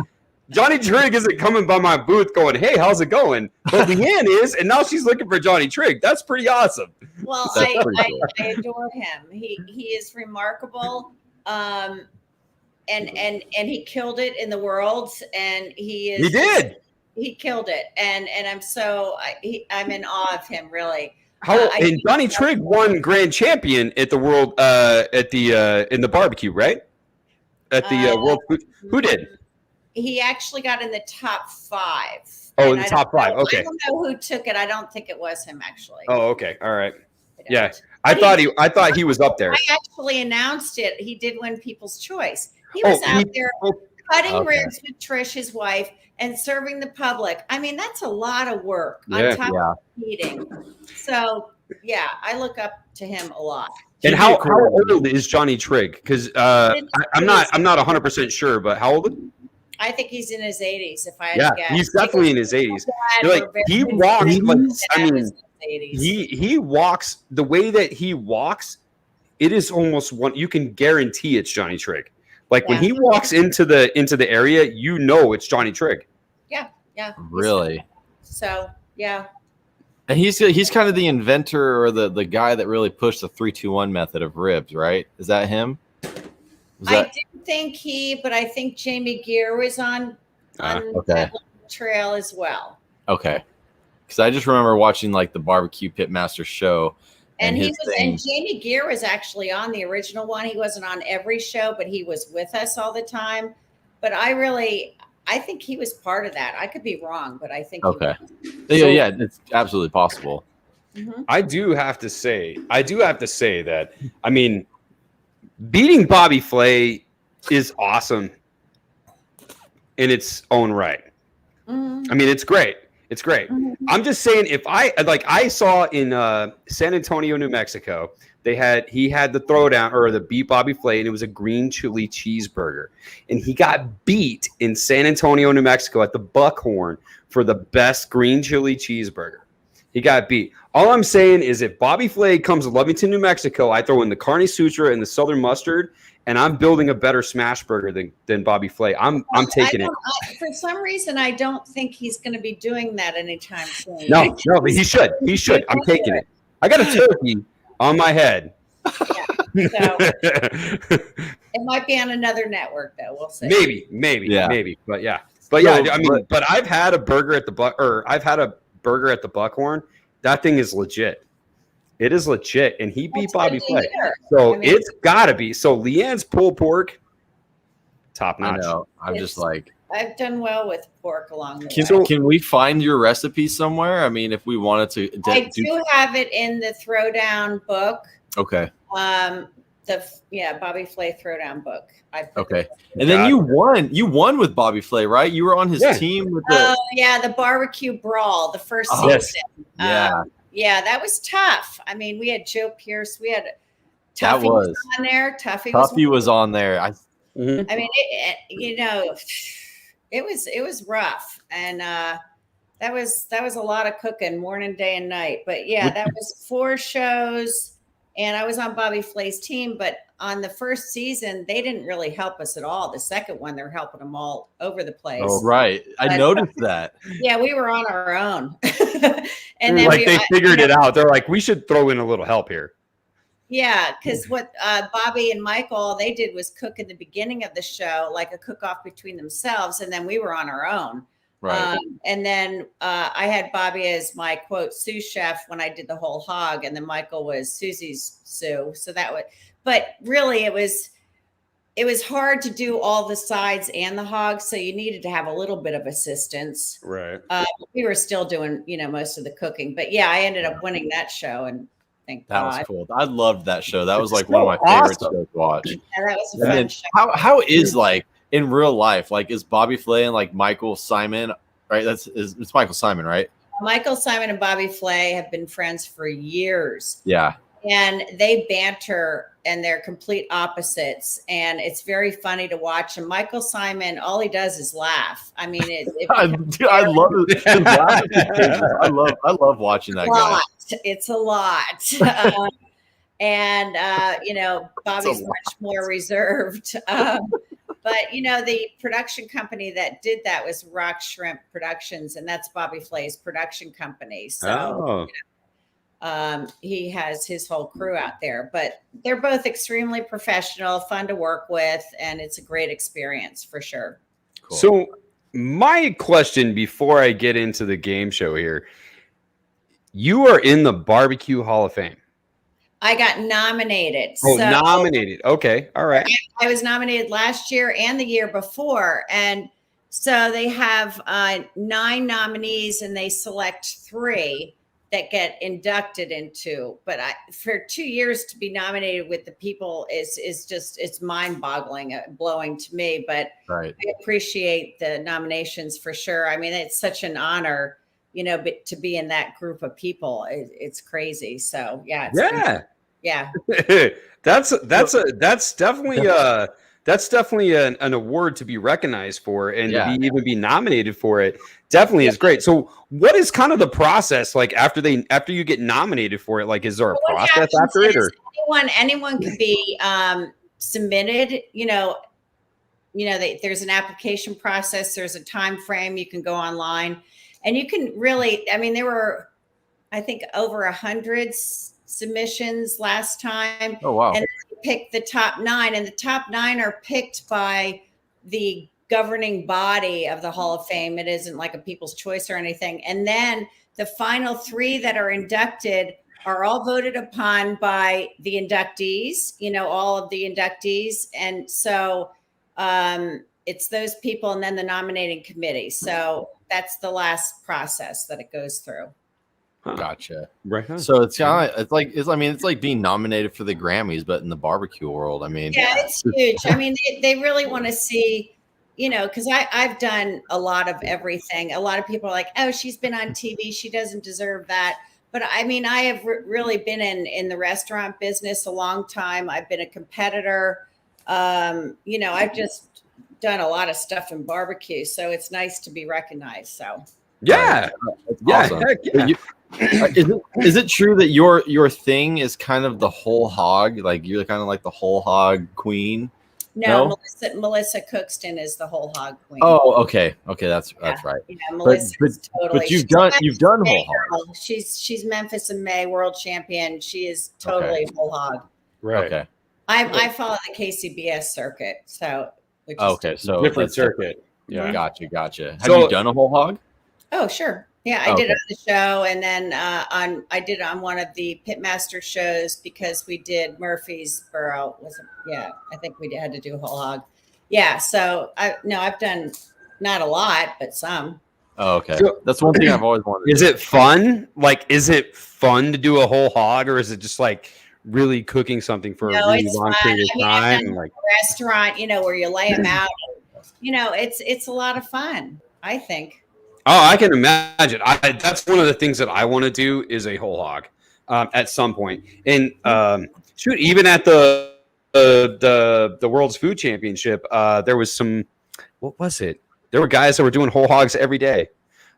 Johnny Trigg isn't coming by my booth going, "Hey, how's it going?" But Leanne is, and now she's looking for Johnny Trigg. That's pretty awesome. Well, That's pretty cool. I adore him. He is remarkable. And he killed it in the world, and he did. He killed it, and I'm in awe of him, really. And Johnny Trigg won grand champion at the world in the barbecue, right? At the world food. Who did? He actually got in the top 5. Oh, And in the I top don't 5. know- Okay. I don't know who took it. I don't think it was him, actually. Oh, okay. All right. I don't. Yeah. I thought he was up there. I actually announced it. He did win People's Choice. He was out there cutting ribs with Trish, his wife, and serving the public. I mean, that's a lot of work on top of eating. So, yeah, I look up to him a lot. And how old is Johnny Trigg? Because I'm not 100% sure, but how old? I think he's in his 80s. If I had to guess, he's definitely in his 80s. Like he walks. He walks the way that he walks. It is almost one. You can guarantee it's Johnny Trigg. Like when he walks into the area, you know it's Johnny Trigg. Yeah. Really? So yeah. And he's kind of the inventor or the guy that really pushed the 3-2-1 method of ribs, right? Is that him? I didn't think but I think Jamie Geer was on that trail as well. Okay. Because I just remember watching like the Barbecue Pitmaster show. And Jamie Geer was actually on the original one. He wasn't on every show, but he was with us all the time. But I think he was part of that. I could be wrong, but I think yeah, it's absolutely possible. Mm-hmm. I do have to say that, I mean, beating Bobby Flay is awesome in its own right. Mm-hmm. I mean, it's great. It's great. I'm just saying, if I saw in San Antonio, New Mexico, he had the throwdown or the beat Bobby Flay, and it was a green chili cheeseburger, and he got beat in San Antonio, New Mexico at the Buckhorn for the best green chili cheeseburger. He got beat. All I'm saying is, if Bobby Flay comes to Lovington, New Mexico, I throw in the carne sutra and the southern mustard, and I'm building a better smash burger than Bobby Flay. I'm taking it. For some reason, I don't think he's going to be doing that anytime soon. No, but he should. He should. I'm taking it. I got a turkey on my head. Yeah, so it might be on another network, though. We'll see. Maybe. But yeah. I mean, but I've had a burger at the burger at the Buckhorn. That thing is legit. It is legit, and he beat Bobby Flay. So it's got to be. So Leanne's pulled pork, top notch. I know. I'm just like, I've done well with pork along the way. Can we find your recipe somewhere? I mean, if we wanted to. I do have it in the Throwdown book. Okay. Bobby Flay Throwdown book. Okay. And then you won with Bobby Flay, right? You were on his team with the barbecue brawl, the first season. Yeah. Yeah, that was tough. I mean, we had Joe Pierce, we had Tuffy was on there. Tuffy was on there. I mean, it was rough, and that was a lot of cooking, morning, day, and night. But yeah, that was 4 shows, and I was on Bobby Flay's team. But on the first season, they didn't really help us at all. The second one, they're helping them all over the place. Oh, right. I noticed that. Yeah, we were on our own. And then they figured it out. They're like, we should throw in a little help here. Yeah, because what Bobby and Michael, all they did was cook in the beginning of the show, like a cook-off between themselves, and then we were on our own. Right. And then I had Bobby as my, quote, sous chef when I did the whole hog, and then Michael was Susie's sous. So that would, but really it was hard to do all the sides and the hog, so you needed to have a little bit of assistance. Right. We were still doing, most of the cooking, but yeah, I ended up winning that show, and thank that God. Was cool. I loved that show. That was like one of my favorite shows to watch. Yeah, that was a fun show. How is like in real life? Like, is Bobby Flay and like Michael Simon? Right. It's Michael Simon, right? Michael Simon and Bobby Flay have been friends for years. Yeah. And they banter, and they're complete opposites. And it's very funny to watch. And Michael Simon, all he does is laugh. I mean, I love it. I love watching that guy. It's a lot. Bobby's much more reserved. But, the production company that did that was Rock Shrimp Productions, and that's Bobby Flay's production company. So he has his whole crew out there, but they're both extremely professional, fun to work with, and it's a great experience for sure. Cool. So my question before I get into the game show here, you are in the Barbecue Hall of Fame. I got nominated. Nominated. Okay. All right. I was nominated last year and the year before. And so they have 9 nominees, and they select 3 that get inducted into. But for 2 years to be nominated with the people is just, it's mind-boggling, blowing to me. But right. I appreciate the nominations for sure. I mean, it's such an honor, to be in that group of people. It's crazy. So yeah. Yeah. That's definitely an award to be recognized for, and to even be nominated for it definitely is great. So what is kind of the process like after you get nominated for it? Like, is there a process after it, or anyone can be submitted, there's an application process, there's a time frame, you can go online, and you can really, there were, I think, over 100 submissions last time. Oh, wow. And pick the top 9, and the top 9 are picked by the governing body of the Hall of Fame. It isn't like a People's Choice or anything. And then the final 3 that are inducted are all voted upon by the inductees, all of the inductees. And so it's those people, and then the nominating committee. So that's the last process that it goes through. Gotcha. Right. So it's kind of it's like being nominated for the Grammys, but in the barbecue world. Yeah, it's huge. They really want to see because I've done a lot of everything. A lot of people are like, oh, she's been on TV. She doesn't deserve that. But I mean, I have really been in the restaurant business a long time. I've been a competitor. I've just done a lot of stuff in barbecue. So it's nice to be recognized. So Yeah. Yeah. Awesome. Heck yeah. Is it true that your thing is kind of the whole hog? Like you're kind of like the whole hog queen? no, Melissa Cookston is the whole hog queen. Oh, okay. That's right. Yeah, Melissa is totally. But you've done whole hog. She's Memphis and May world champion. She is totally whole hog. Right. Okay. I follow the KCBS circuit, so so different circuit. Yeah. Gotcha. Have So- you done a whole hog? Oh, sure. Yeah, I did it on the show, and then I did it on one of the Pitmaster shows because we did Murfreesboro. I think we had to do a whole hog. Yeah, so I've done not a lot, but some. Oh, okay. So- That's one thing I've always wanted. Is it fun? Like, is it fun to do a whole hog, or is it just like really cooking something for a really it's long fun. period of I've time? done And like, a restaurant, where you lay them out. It's a lot of fun, I think. oh, I can imagine. That's one of the things that I want to do is a whole hog at some point. And shoot, even at the World's Food Championship, there was some. What was it? There were guys that were doing whole hogs every day.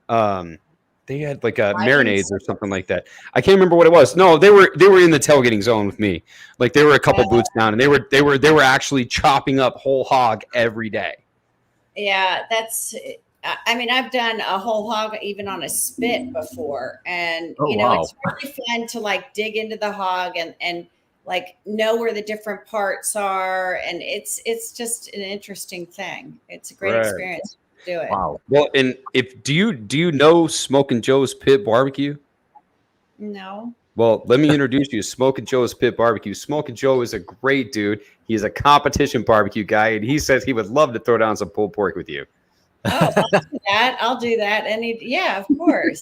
They had like marinades or something like that. I can't remember what it was. No, they were in the tailgating zone with me. Like they were a couple booths down, and they were actually chopping up whole hog every day. Yeah, I mean, I've done a whole hog even on a spit before, and it's really fun to like dig into the hog and like know where the different parts are, and it's just an interesting thing. It's a great experience to do it. Wow. Well, and do you know Smokin' Joe's Pit Barbecue? No. Well, let me introduce you to Smokin' Joe's Pit Barbecue. Smokin' Joe is a great dude. He's a competition barbecue guy, and he says he would love to throw down some pulled pork with you. Oh, I'll do that. Yeah, of course.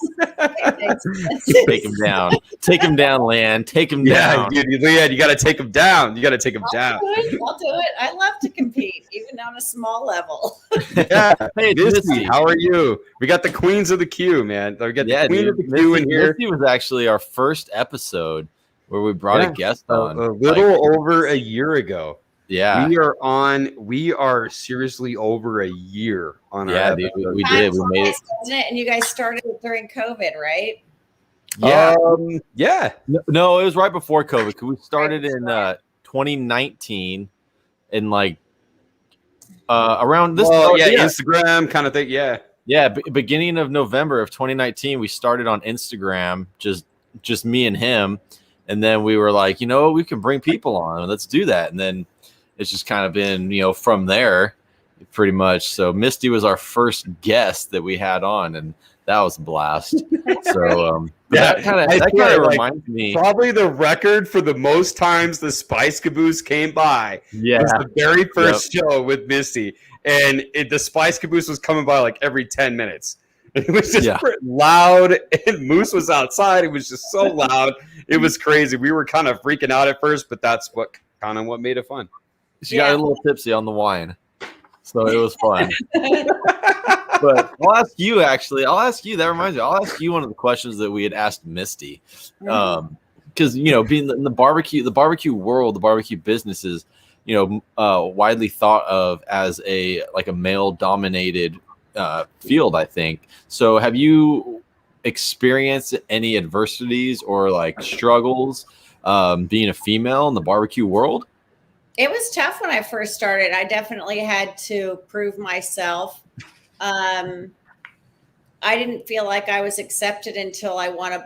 Take him down. Take him down, Leanne. Take him down. Dude, Leanne, you got to take him down. I'll do it. I love to compete, even on a small level. Yeah. Hey, Misty. Misty, how are you? We got the queens of the queue, man. We got the queen of the queue in here. Misty was actually our first episode where we brought a guest on. A little over a year ago. Yeah. We are seriously over a year on our episode. Dude, we did. We made it. And you guys started it during COVID, right? Yeah. Yeah. No, it was right before COVID. We started in 2019 in like around this. Instagram kind of thing. Yeah. Yeah. Beginning of November of 2019, we started on Instagram, just me and him. And then we were like, we can bring people on. Let's do that. And then it's just kind of been, from there pretty much. So Misty was our first guest that we had on, and that was a blast. So that kind of reminds me. Probably the record for the most times the Spice Caboose came by. Yeah. Was the very first show with Misty. And the Spice Caboose was coming by like every 10 minutes. It was just loud, and Moose was outside. It was just so loud. It was crazy. We were kind of freaking out at first, but that's what made it fun. She got a little tipsy on the wine, so it was fun. But I'll ask you, actually. That reminds me. I'll ask you one of the questions that we had asked Misty, because being in the barbecue world, the barbecue business is, widely thought of as a male-dominated field, I think. So have you experienced any adversities or like struggles being a female in the barbecue world? It was tough when I first started. I definitely had to prove myself. I didn't feel like I was accepted until I won a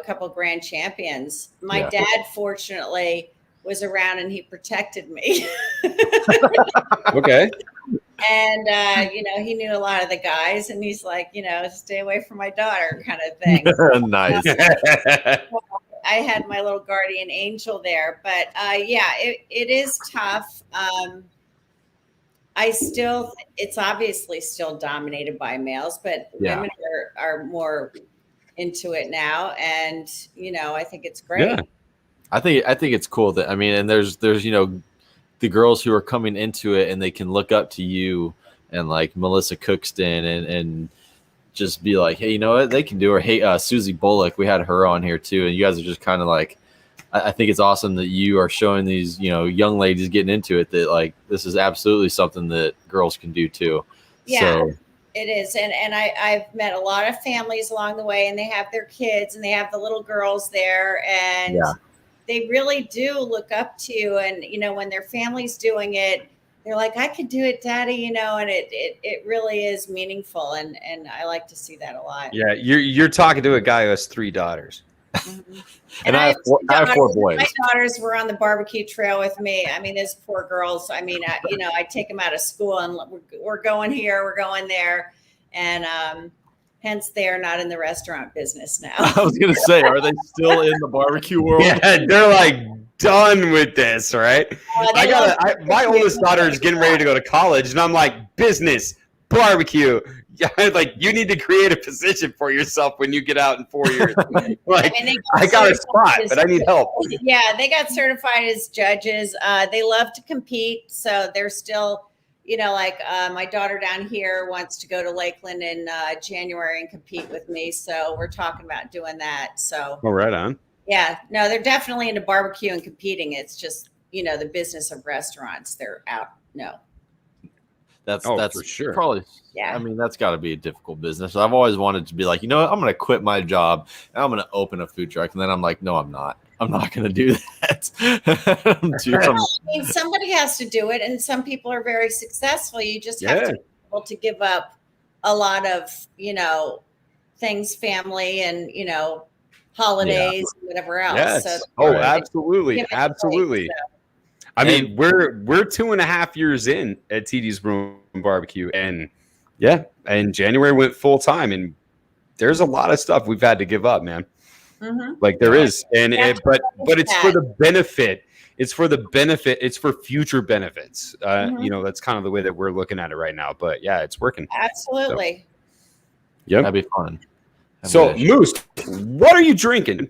couple grand champions. My dad, fortunately, was around and he protected me. Okay. And, he knew a lot of the guys, and he's like, stay away from my daughter kind of thing. Nice. I had my little guardian angel there, but it is tough. It's obviously still dominated by males, but women are more into it now. And, I think it's great. Yeah. I think it's cool that, and there's, the girls who are coming into it and they can look up to you and like Melissa Cookston and just be like, hey, you know what, they can do. Or hey, Susie Bullock, we had her on here too, and you guys are just kind of like, I think it's awesome that you are showing these, you know, young ladies getting into it, that like this is absolutely something that girls can do too. Yeah. So, it is. And I've met a lot of families along the way, and they have their kids and they have the little girls there, and they really do look up to you. And, you know, when their family's doing it, they're like, I could do it, Daddy, you know, and it really is meaningful. And I like to see that a lot. Yeah. You're talking to a guy who has 3 daughters. Mm-hmm. and I have 4 boys. My daughters were on the barbecue trail with me. I mean, those poor girls. I mean, I take them out of school and we're going here, we're going there. And hence they're not in the restaurant business now. I was going to say, are they still in the barbecue world? Yeah, they're like done with this, right? My oldest daughter is getting ready to go to college, and I'm like, business, barbecue. Yeah, like you need to create a position for yourself when you get out in 4 years. Like, I got a spot, but I need help. Yeah, they got certified as judges. They love to compete, so they're still, you know, like my daughter down here wants to go to Lakeland in January and compete with me. So we're talking about doing that. So, right on. Yeah, no, they're definitely into barbecue and competing. It's just, you know, the business of restaurants. They're out. No. That's for sure. Probably. Yeah. I mean, that's got to be a difficult business. I've always wanted to be like, you know what? I'm going to quit my job and I'm going to open a food truck. And then I'm like, no, I'm not. I'm not going to do that. I mean, somebody has to do it, and some people are very successful. You just have to be able to give up a lot of, you know, things, family, and, you know, holidays, whatever else. Yes. So, absolutely. Absolutely. I mean, we're 2.5 years in at TD's Brew and Barbecue, and and January went full time, and there's a lot of stuff we've had to give up, man. Mm-hmm. Like there is, but it's for the benefit. It's for the benefit. It's for future benefits. You know, that's kind of the way that we're looking at it right now. But yeah, it's working. Absolutely. So, that'd be fun. Moose, what are you drinking?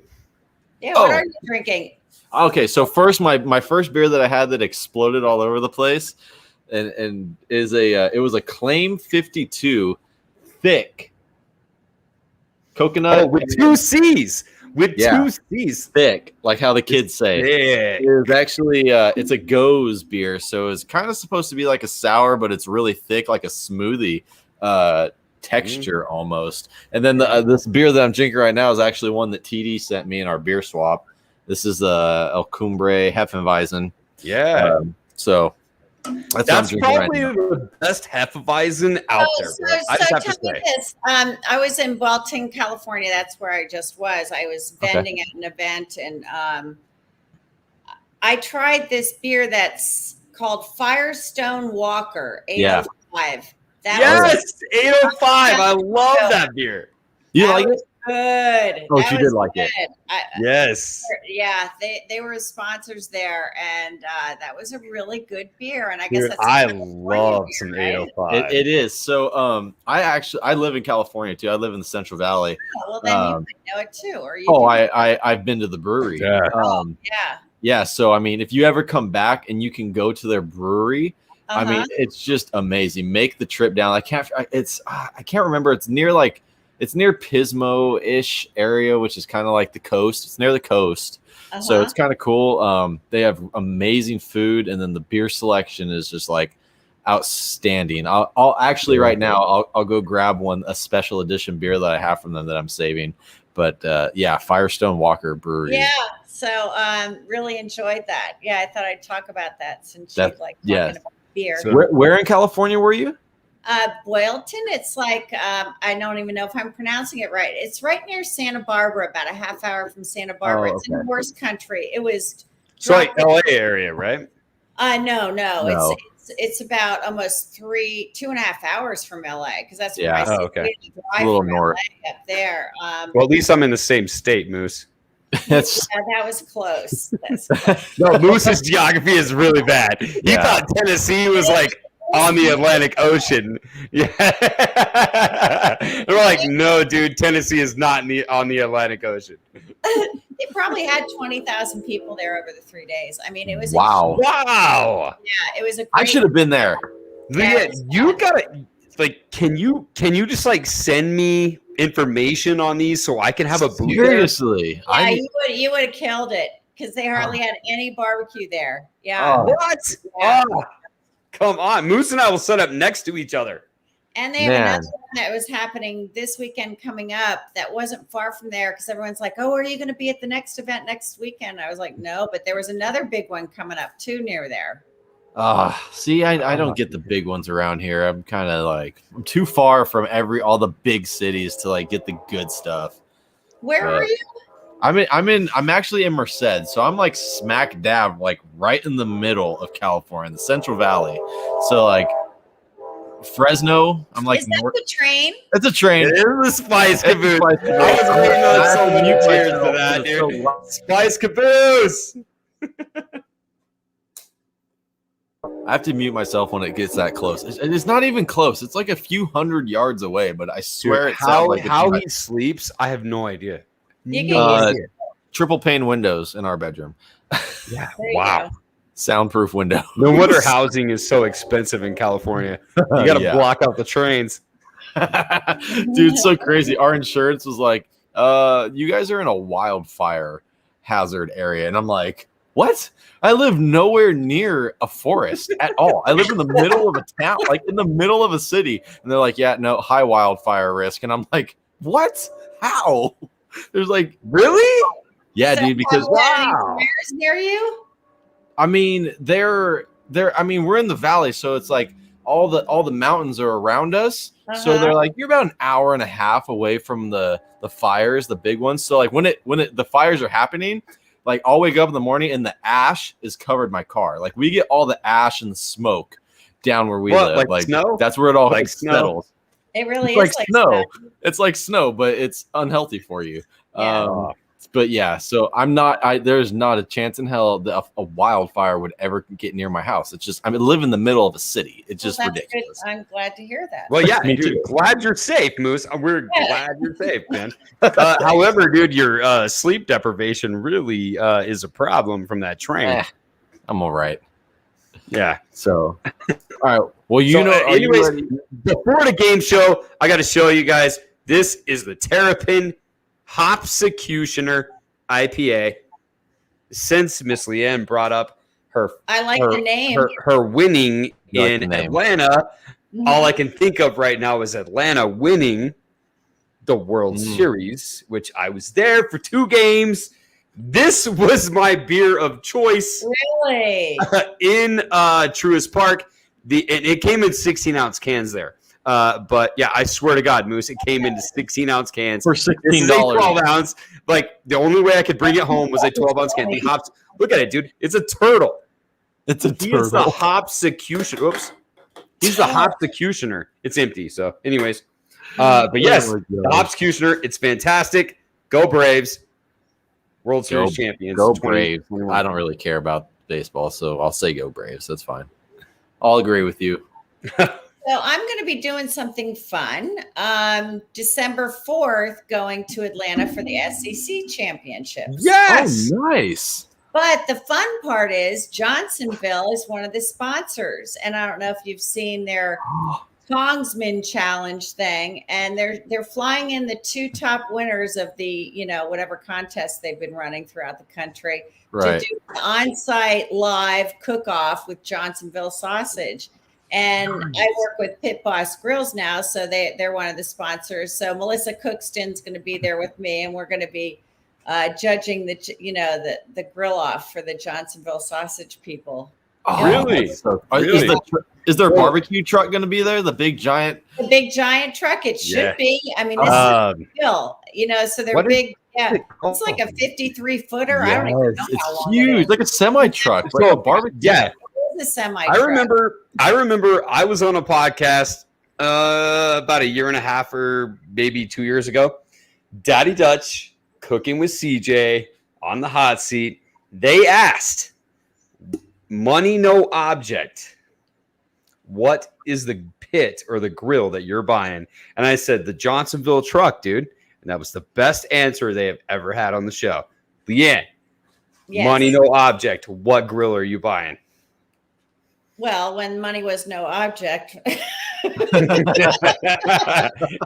Yeah, what are you drinking? Okay, so first, my first beer that I had that exploded all over the place, and is it was a Claim 52 thick coconut with 2 C's. With 2 C's, thick, like how the kids say. Yeah, it's actually it's a Goes beer, so it's kind of supposed to be like a sour, but it's really thick, like a smoothie texture almost. And then this beer that I'm drinking right now is actually one that TD sent me in our beer swap. This is El Cumbre Hefeweizen. Yeah. So that's probably the best Hefeweizen out there. Bro. I just have to say. This. I was in Belton, California. That's where I just was. I was vending at an event, and I tried this beer that's called Firestone Walker 805. Yes, 805. I love that beer. You like it? Good. Oh, she did like it. Yes. Yeah, they were sponsors there, and that was a really good beer. And I guess that's I love some 805. It is. So I live in California too. I live in the Central Valley. Oh, well, then you might know it too. Or you I've been to the brewery. Yeah. Yeah. So I mean, if you ever come back and you can go to their brewery, I mean, it's just amazing. Make the trip down. I can't remember. It's near Pismo-ish area, which is kind of like the coast. It's near the coast. So it's kind of cool. They have amazing food, and then the beer selection is just like outstanding. I'll actually right now I'll go grab a special edition beer that I have from them that I'm saving. But Firestone Walker Brewery. Yeah. So really enjoyed that. Yeah, I thought I'd talk about that since you like talking about beer. So where in California were you? Boylton. It's like I don't even know if I'm pronouncing it right. It's right near Santa Barbara, about a half hour from Santa Barbara. It's in horse country. It was like LA area, right? No. It's about almost 2.5 hours from LA, because that's where I drive a little north up there. Well, at least I'm in the same state, Moose. That was close. No, Moose's geography is really bad. He thought Tennessee was like on the Atlantic Ocean. Yeah. We're like, no, dude, Tennessee is not on the Atlantic Ocean. They probably had 20,000 people there over the 3 days. I mean, it was wow. Yeah, it was a great, I should have been there. Leanne, you gotta like, can you just like send me information on these so I can have a booth? Seriously, Yeah, you would have killed it because they hardly had any barbecue there. Yeah. What? Yeah. Oh, come on. Moose and I will set up next to each other. And they have Man. another one that was happening this weekend coming up that wasn't far from there because everyone's like, oh, are you going to be at the next event next weekend? I was like, no, but there was another big one coming up too near there. See, I don't get the big ones around here. I'm kind of like I'm too far from all the big cities to like get the good stuff. Where are you? I'm actually in Merced, so I'm like smack dab, like right in the middle of California, the Central Valley. So like Fresno, I'm like Is that the train? It's a train. It is the Spice Caboose. Spice I was waiting on so many cheers to that, So dude. Spice Caboose. I have to mute myself when it gets that close. It's not even close. It's like a few hundred yards away, but I swear Dude, it sounds like how he sleeps, I have no idea. You No can idea. triple pane windows in our bedroom. Yeah. There you Wow. go. Soundproof window. No wonder housing is so expensive in California. You got to Yeah. block out the trains. Dude, it's so crazy. Our insurance was like, you guys are in a wildfire hazard area. And I'm like, what? I live nowhere near a forest at all. I live in the middle of a town, like in the middle of a city. And they're like, yeah, no, high wildfire risk. And I'm like, what? How? There's like, Really? yeah, So dude, because where's near you? I mean, we're in the valley, so it's like all the mountains are around us. So Uh-huh. they're like, you're about an hour and a half away from the fires, the big ones. So like when the fires are happening, like I'll wake up in the morning and the ash is covered my car. Like we get all the ash and the smoke down where we What, live. like snow? That's where it all Like snow? settles. It really It's is like snow. snow. It's like snow, but it's unhealthy for you. Yeah. But yeah, so there's not a chance in hell that a wildfire would ever get near my house. It's just, I live in the middle of a city. It's just Well, that's ridiculous. good. I'm glad to hear that. Well, yeah, Me dude. too. Glad you're safe, Moose. We're glad you're safe, man. However, dude, your sleep deprivation really is a problem from that train. Eh, I'm all right. Yeah. So, all right. Well, you So, know, are you anyways, ready? before the game show, I got to show you guys. This is the Terrapin Hopsecutioner IPA. Since Miss Leanne brought up her I like her, the name. her winning You like in the name. Atlanta, Mhm. all I can think of right now is Atlanta winning the World Series, which I was there for 2 games. This was my beer of choice Really? in Truist Park. It came in 16-ounce cans there. But yeah, I swear to God, Moose, it came into 16-ounce cans. For This is a $16. 12-ounce. Like the only way I could bring it home was a 12-ounce can. The hops. Look at it, dude. It's a turtle. It's a He is the turtle. Hopsecutioner. Oops. He's the Hopsecutioner. It's empty. So, anyways. But yes, Oh my the God. Hopsecutioner. It's fantastic. Go Braves. World Series champions. Go 2021. Braves. I don't really care about baseball, so I'll say go Braves. That's fine. I'll agree with you. So I'm going to be doing something fun. December 4th, going to Atlanta for the SEC championships. Yes. Oh, nice. But the fun part is Johnsonville is one of the sponsors. And I don't know if you've seen their Kongsman Challenge thing. And they're flying in the 2 top winners of the, whatever contest they've been running throughout the country Right. to do an on-site live cook-off with Johnsonville sausage. And I work with Pit Boss Grills now, so they're one of the sponsors. So Melissa Cookston's going to be there with me, and we're going to be judging the grill off for the Johnsonville sausage people. Oh, Really? Really? Is their barbecue truck going to be there? The big giant. The big giant truck, it should Yeah. be. I mean, this is still, so they're what is big. Yeah, it's like a 53-footer. I don't even know how It's long huge, it is. like a semi truck. So, Like a barbecue. Yeah. It's a semi. I remember I was on a podcast about a year and a half or maybe 2 years ago. Daddy Dutch cooking with CJ on the hot seat. They asked, money no object, what is the pit or the grill that you're buying? And I said, the Johnsonville truck, dude. And that was the best answer they have ever had on the show. Leanne, Yes. money no object, what grill are you buying? Well, when money was no object.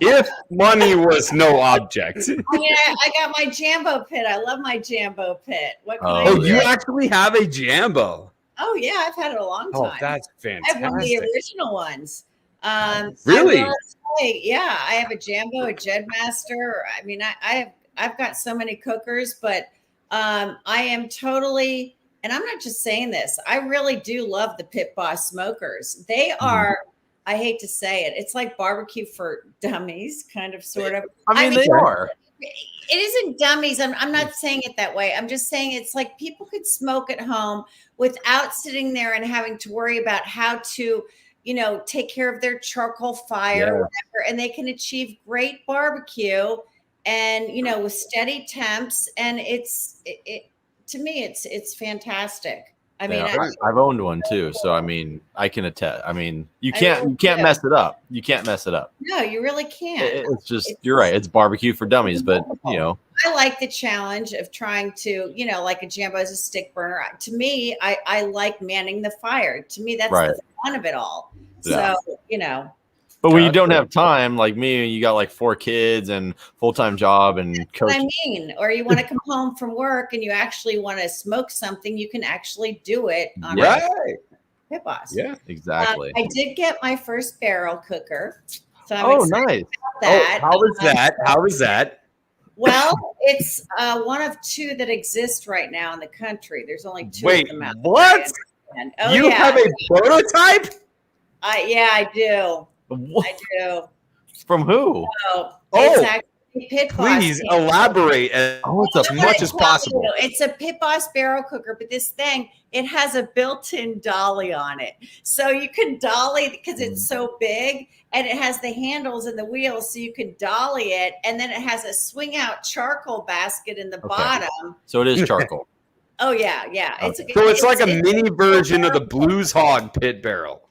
If money was no object. I mean, I got my Jambo pit. I love my Jambo pit. What can I Oh, do? you actually have a Jambo. Oh, yeah, I've had it a long time. Oh, that's I fantastic. have one of the original ones. Really? I will say, yeah, I have a Jambo, a Jedmaster. I mean, I've got so many cookers, but I am totally, and I'm not just saying this, I really do love the Pit Boss smokers. They are, I hate to say it, it's like barbecue for dummies, kind of, sort of. I mean, they are. It isn't dummies. I'm not saying it that way. I'm just saying it's like people could smoke at home without sitting there and having to worry about how to, take care of their charcoal fire or whatever, and they can achieve great barbecue and, with steady temps. And to me, it's fantastic. I mean, I've owned one too, so I mean, I can attest. I mean, you can't mess it up. You can't mess it up. No, you really can't. It's just you're right. It's barbecue for dummies, but I like the challenge of trying to, like a Jambo as a stick burner. To me, I like manning the fire. To me, that's the fun of it all. Yeah. So, But when you don't have time, like me, you got like 4 kids and full-time job and coach. What I mean, or you want to come home from work and you actually want to smoke something, you can actually do it on Pit Boss. Yeah, exactly. I did get my first barrel cooker. So I'm excited about that. How was that? How was that? Well, it's one of 2 that exist right now in the country. There's only 2 of them out there. What? Oh, you have a prototype? Yeah, I do. What? I do. From who? It's actually Pit Boss. Please elaborate as much as possible. It's a Pit Boss barrel cooker, but this thing, it has a built-in dolly on it. So you can dolly because it's so big, and it has the handles and the wheels, so you can dolly it, and then it has a swing-out charcoal basket in the bottom. So it is charcoal. Oh, yeah. Okay. It's like a mini version of the Blues Hog pit barrel.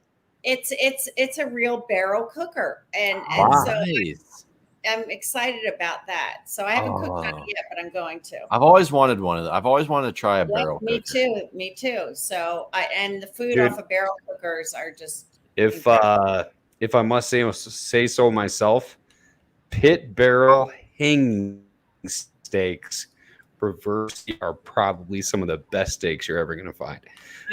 It's a real barrel cooker, and so I'm excited about that. So I haven't cooked on it yet, but I'm going to. I've always wanted one of them. I've always wanted to try a barrel cooker. Me too. So and the food off of barrel cookers are just. If I must say so myself, pit barrel hanging steaks reverse are probably some of the best steaks you're ever going to find.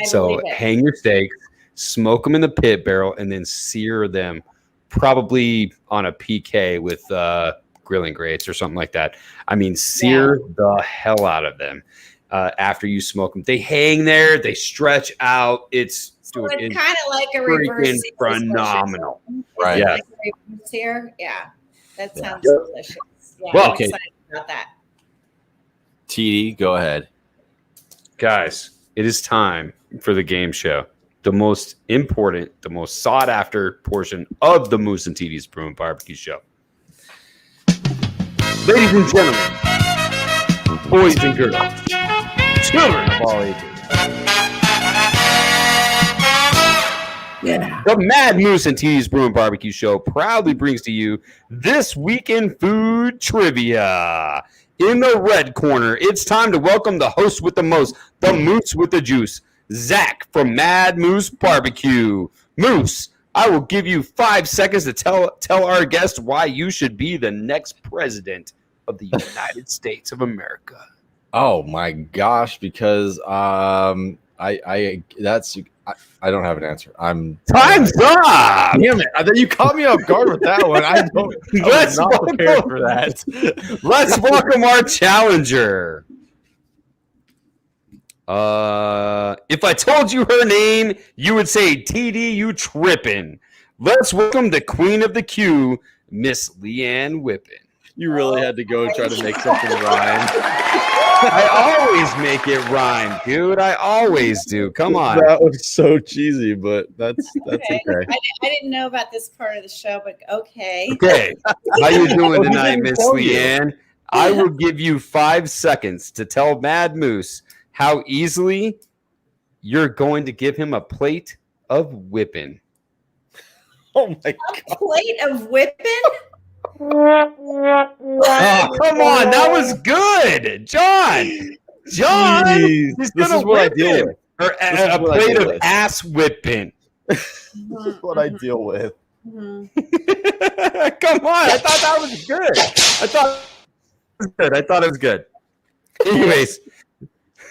So hang your steaks, smoke them in the pit barrel, and then sear them probably on a PK with grilling grates or something like that. I mean, sear the hell out of them after you smoke them. They hang there, they stretch out. It's kind of like a reverse phenomenal. Right. Yeah. Like a reverse sear. Yeah. That sounds delicious. Yeah, well, I'm excited about that. TD, go ahead. Guys, it is time for the game show. The most important, the most sought after portion of the Moose and TD's Brew and Barbecue Show. Ladies and gentlemen, boys and girls, children of all ages. Yeah. The Mad Moose and TD's Brew and Barbecue Show proudly brings to you this weekend food trivia. In the red corner, it's time to welcome the host with the most, the Moose with the juice, Zach from Mad Moose Barbecue. Moose, I will give you 5 seconds to tell our guest why you should be the next president of the United States of America. Oh my gosh, because I don't have an answer. Time's up. Damn it! I thought you caught me off guard with that one. I was not prepared for that. Let's welcome our challenger. If I told you her name, you would say, TD, you trippin'. Let's welcome the queen of the Q, Miss Leanne Whippin. You really had to go try to make something rhyme. I always make it rhyme, dude. I always do. Come on. That was so cheesy, but that's okay. I didn't know about this part of the show, but okay. Okay. How you doing tonight, Miss Leanne? I will give you 5 seconds to tell Mad Moose how easily you're going to give him a plate of whipping. Oh my God. A plate of whipping? Oh, come on. That was good. John. He's This is what I deal with. Or a plate of ass whipping. This is what I deal with. Mhm. Come on. I thought that was good. I thought it was good. Anyways,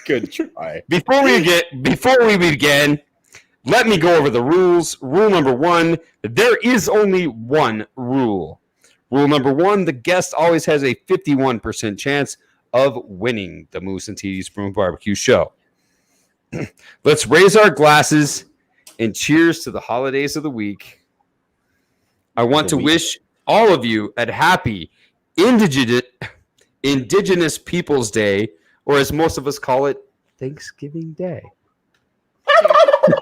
Good try. before we begin, let me go over the rules. Rule number 1, there is only one rule. Rule number 1, the guest always has a 51% chance of winning the Moose and TD's Brew Barbecue show. Let's raise our glasses and cheers to the holidays of the week. I want to wish all of you a happy Indigenous Peoples Day, or as most of us call it, Thanksgiving Day.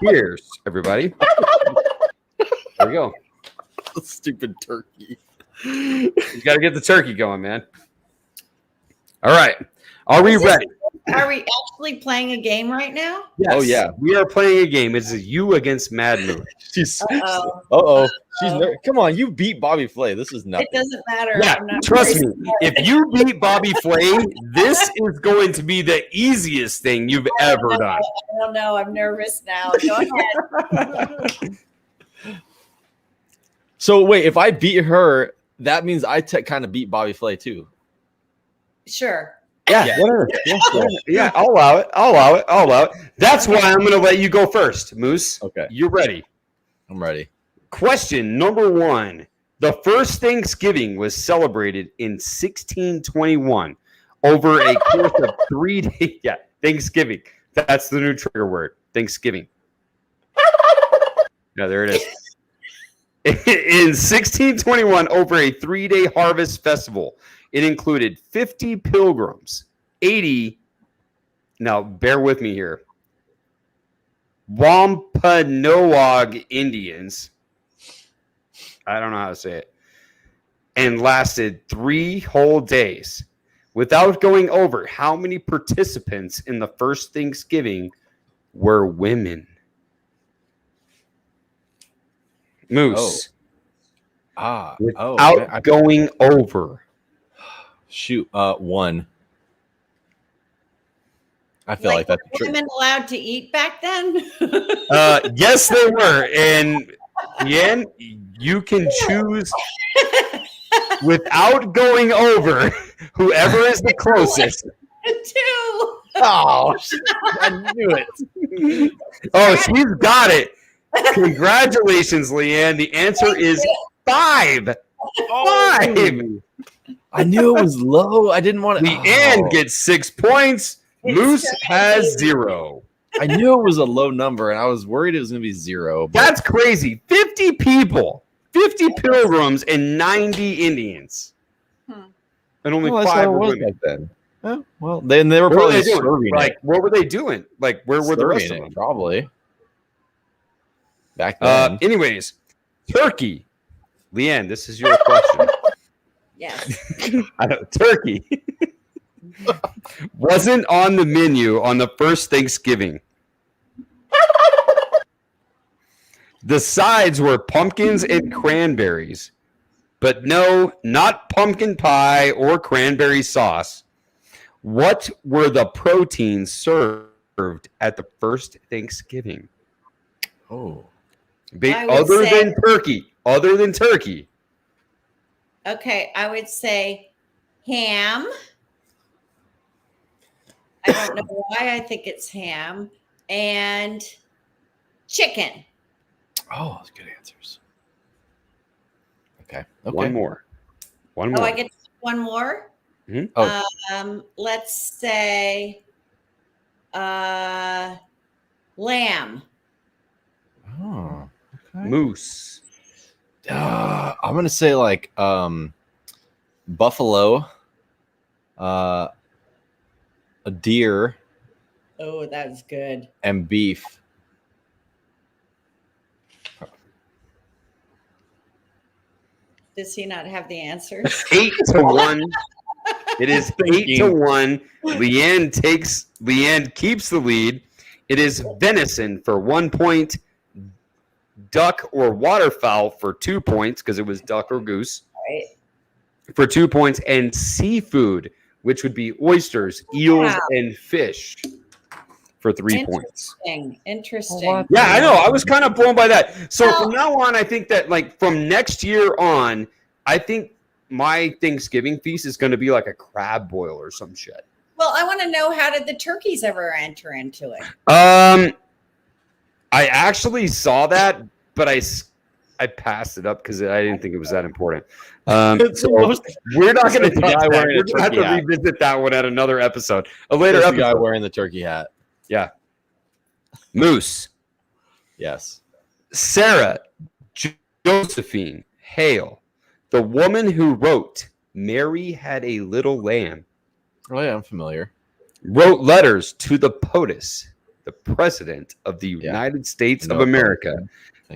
Cheers, everybody. There we go. Stupid turkey. You got to get the turkey going, man. All right. Are we ready? Are we actually playing a game right now? Yes. Oh, yeah. We are playing a game. It's you against Mad Moose. Uh-oh. Come on, you beat Bobby Flay. This is nothing. It doesn't matter. Yeah, I'm not trust very me. smart. If you beat Bobby Flay, this is going to be the easiest thing you've ever done. I don't know. I'm nervous now. Go ahead. So wait, if I beat her, that means I kind of beat Bobby Flay too. Sure. Yeah, whatever. Yeah, I'll allow it. That's why I'm going to let you go first, Moose. Okay. You're ready. I'm ready. Question number 1. The first Thanksgiving was celebrated in 1621 over a course of 3 days. Yeah, Thanksgiving. That's the new trigger word. Thanksgiving. Yeah, there it is. In 1621, over a 3-day harvest festival, it included 50 pilgrims, 80, now bear with me here, Wampanoag Indians, I don't know how to say it, and lasted 3 whole days. Without going over, how many participants in the first Thanksgiving were women? Moose. Without going over. Shoot, 1. I feel like that's were women allowed to eat back then? Yes, they were. And Leanne, you can choose without going over whoever is the closest. 2. Oh, I knew it. Oh, she's got it. Congratulations, Leanne. The answer is 5. 5. I knew it was low. I didn't want to. Leanne gets 6 points. Moose has 0. I knew it was a low number, and I was worried it was going to be 0. But That's crazy. 50 people, 50 pilgrims, and 90 Indians. And only 5 were women. Then. Well, they were probably serving like, what were they doing? Like, where were the rest of them? Probably. Back then. Anyways, turkey. Leanne, this is your question. Yes. Turkey wasn't on the menu on the first Thanksgiving. The sides were pumpkins and cranberries, but no, not pumpkin pie or cranberry sauce. What were the proteins served at the first Thanksgiving? Oh. Other than turkey. Okay, I would say ham. I don't know why I think it's ham. And chicken. Oh, that's good answers. Okay. One more. Oh, I get one more? Mm-hmm. Oh. Let's say lamb. Oh, okay. Moose. I'm gonna say like buffalo, a deer. Oh, that's good. And beef. Does he not have the answers? 8-1. It is 8-1. Leanne keeps the lead. It is venison for 1 point, duck or waterfowl for 2 points, because it was duck or goose, Right. for 2 points, and seafood, which would be oysters, eels, and fish for 3 points. Interesting. Yeah, I know. I was kind of blown by that. So Well- from now on, I think that like from next year on, I think my Thanksgiving feast is going to be like a crab boil or some shit. Well, I want to know, how did the turkeys ever enter into it? I actually saw that, but I passed it up because I didn't think it was that important. So we're not going to touch that. We're going to have to revisit that one at another episode. A later episode. The guy wearing the turkey hat. Yeah. Moose. Yes. Sarah Josephine Hale, the woman who wrote Mary Had a Little Lamb, Oh yeah, I'm familiar. wrote letters to the POTUS, the President of the United States of America,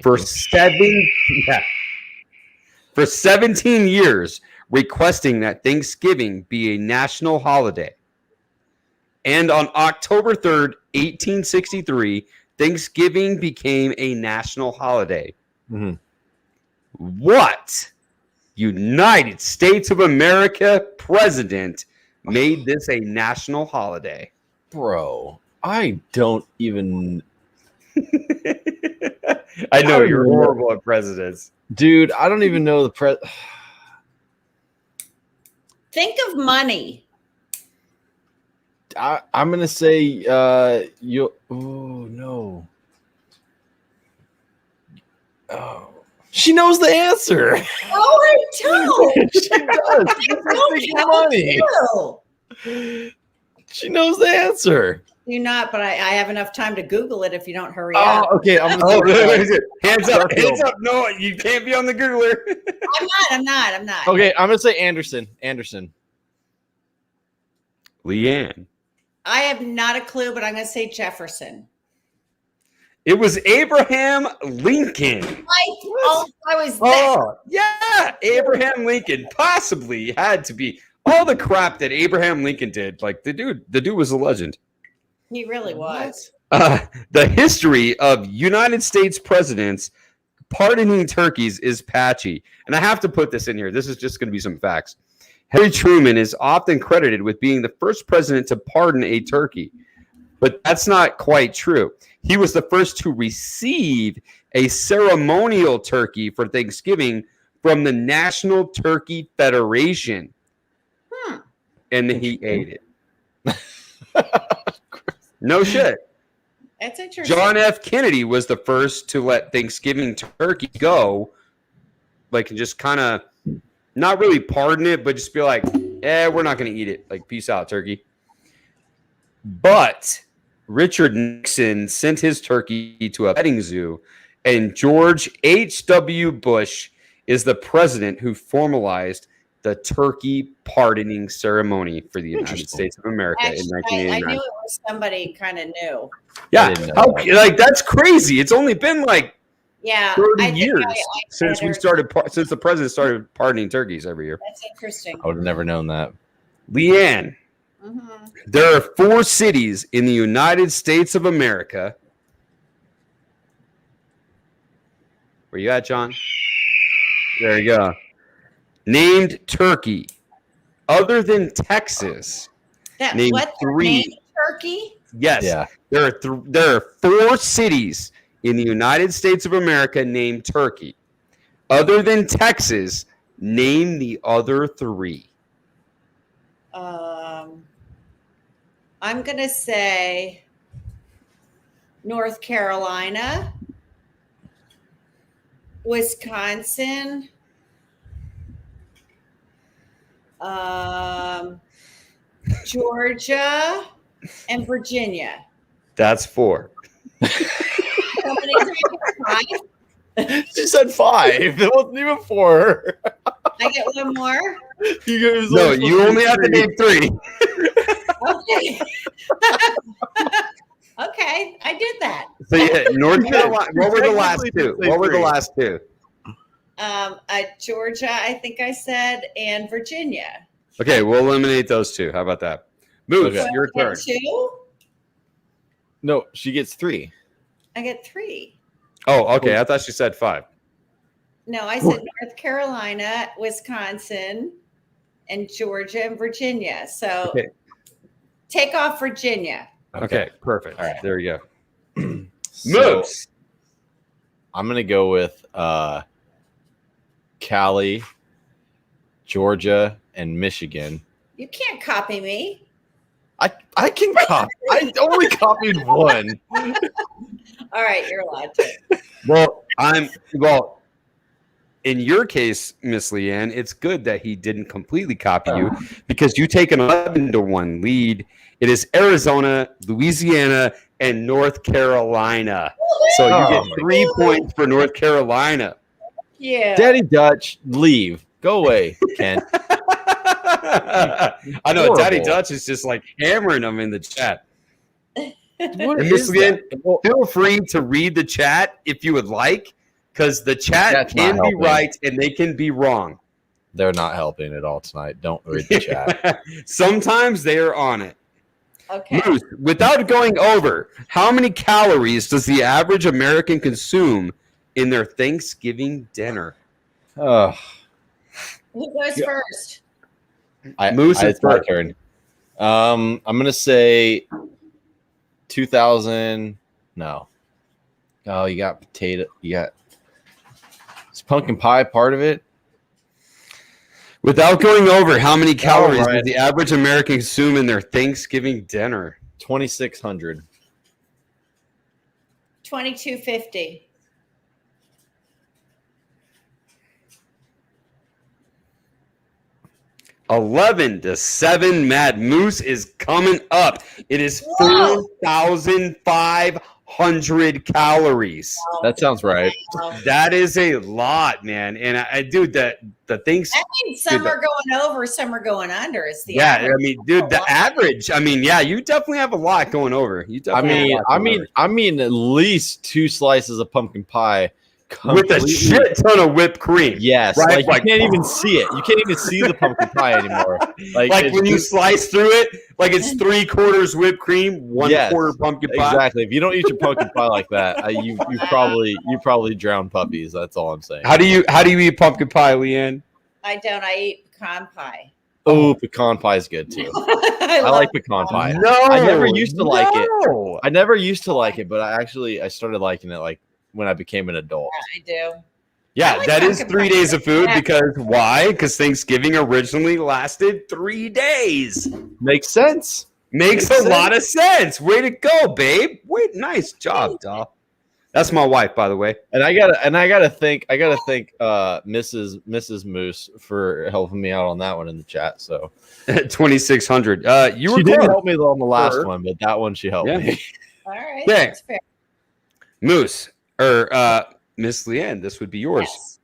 for 17 years, requesting that Thanksgiving be a national holiday. And on October 3rd, 1863, Thanksgiving became a national holiday. Mm-hmm. What United States of America president made this a national holiday? Bro, I don't even. I know you're horrible at presidents. Dude, I don't even know the Think of money. I'm gonna say you. Oh no. Oh, she knows the answer. Oh, I don't. She does. She's making money. She knows the answer. You're not, but I have enough time to Google it if you don't hurry Oh, up. okay. I'm Oh, gonna hands up, hands up. No, you can't be on the Googler. I'm not. Okay, I'm gonna say Anderson. Leanne. I have not a clue, but I'm going to say Jefferson. It was Abraham Lincoln. I was there. Oh, yeah. Abraham Lincoln possibly had to be all the crap that Abraham Lincoln did. Like the dude was a legend. He really was. The history of United States presidents pardoning turkeys is patchy. And I have to put this in here. This is just going to be some facts. Harry Truman is often credited with being the first president to pardon a turkey, but that's not quite true. He was the first to receive a ceremonial turkey for Thanksgiving from the National Turkey Federation, and then he ate it. No shit. That's interesting. John F. Kennedy was the first to let Thanksgiving turkey go, like, and just kind of not really pardon it, but just be like, we're not going to eat it. Like, peace out, turkey. But Richard Nixon sent his turkey to a petting zoo, and George H.W. Bush is the president who formalized the turkey pardoning ceremony for the United States of America in 1989. I knew it was somebody kind of new. Yeah, that's crazy. It's only been like 30 years since the president started pardoning turkeys every year. That's interesting. I would have never known that. Leanne, there are 4 cities in the United States of America. Where you at, John? There you go. Named turkey, other than Texas. Name 3. Named turkey? Yes. Yeah. There are 4 cities in the United States of America named Turkey. Other than Texas, name the other 3. I'm going to say North Carolina, Wisconsin, Georgia, and Virginia. That's 4. How many did I get? She said 5. It wasn't even 4. I get one more. You only have to name 3. Okay. Okay, I did that. So North Carolina. What were the last 2? Georgia, I think I said, and Virginia. Okay, we'll eliminate those 2. How about that? Moose, your turn. 2? No, she gets 3. I get 3. Oh, okay. I thought she said 5. No, I said North Carolina, Wisconsin, and Georgia and Virginia. So take off Virginia. Okay, perfect. All right. There you go. So, Moose. I'm gonna go with Cali, Georgia, and Michigan. You can't copy me. I can copy. I only copied one. All right, you're allowed to. Well, in your case, Miss Leanne, it's good that he didn't completely copy you because you take an 11-1 lead. It is Arizona, Louisiana, and North Carolina. So you get 3 points for North Carolina. Yeah. Daddy Dutch, leave. Go away, Ken. I know Horrible. Daddy Dutch is just like hammering them in the chat. What And Miss is Leanne, that? feel free to read the chat if you would like, because the chat That's can not be helping. right and they can be wrong. They're not helping at all tonight. Don't read the chat. Sometimes they are on it. Okay. Moose, without going over, how many calories does the average American consume in their Thanksgiving dinner? Oh, Who goes first? Moose is it's my first. turn. I'm gonna say 2,000. No. Oh, you got potato. Is pumpkin pie part of it? Without going over, how many calories Ryan. does the average American consume in their Thanksgiving dinner? 2,600. 2250. $11 to 7. Mad Moose is coming up. It is 4,500 calories. That sounds right. Wow. That is a lot, man. And I dude, the things. That means some are going over, some are going under. It's the Yeah, average. I mean, dude, the average. I mean, yeah, you definitely have a lot going over. You definitely have a lot going I mean, at least 2 slices of pumpkin pie over. With a shit ton of whipped cream. Yes, right? like you can't even see it. You can't even see the pumpkin pie anymore. Like it's when you just- slice through it, like it's 3/4 whipped cream, 1/4 Yes, pumpkin pie. Exactly. If you don't eat your pumpkin pie like that, you probably drown puppies. That's all I'm saying. How do you eat pumpkin pie, Leanne? I don't. I eat pecan pie. Oh, pecan pie is good too. I love like pecan pie. No, I never used to like it. no. I never used to like it, but I started liking it like when I became an adult. I do. Yeah, I like that is pumpkin 3 pie. days of food Yeah. because why? Because Thanksgiving originally lasted 3 days. Makes sense. Makes Makes a lot of sense. Way to go, babe. Wait, nice job, doll. That's my wife, by the way. And I gotta thank Mrs. Moose for helping me out on that one in the chat. So 2,600. You were she didn't close. help me on the last Sure. one, but that one she helped Yeah. me. All right. Yeah. That's fair. Moose or Miss Leanne, this would be yours. Yes.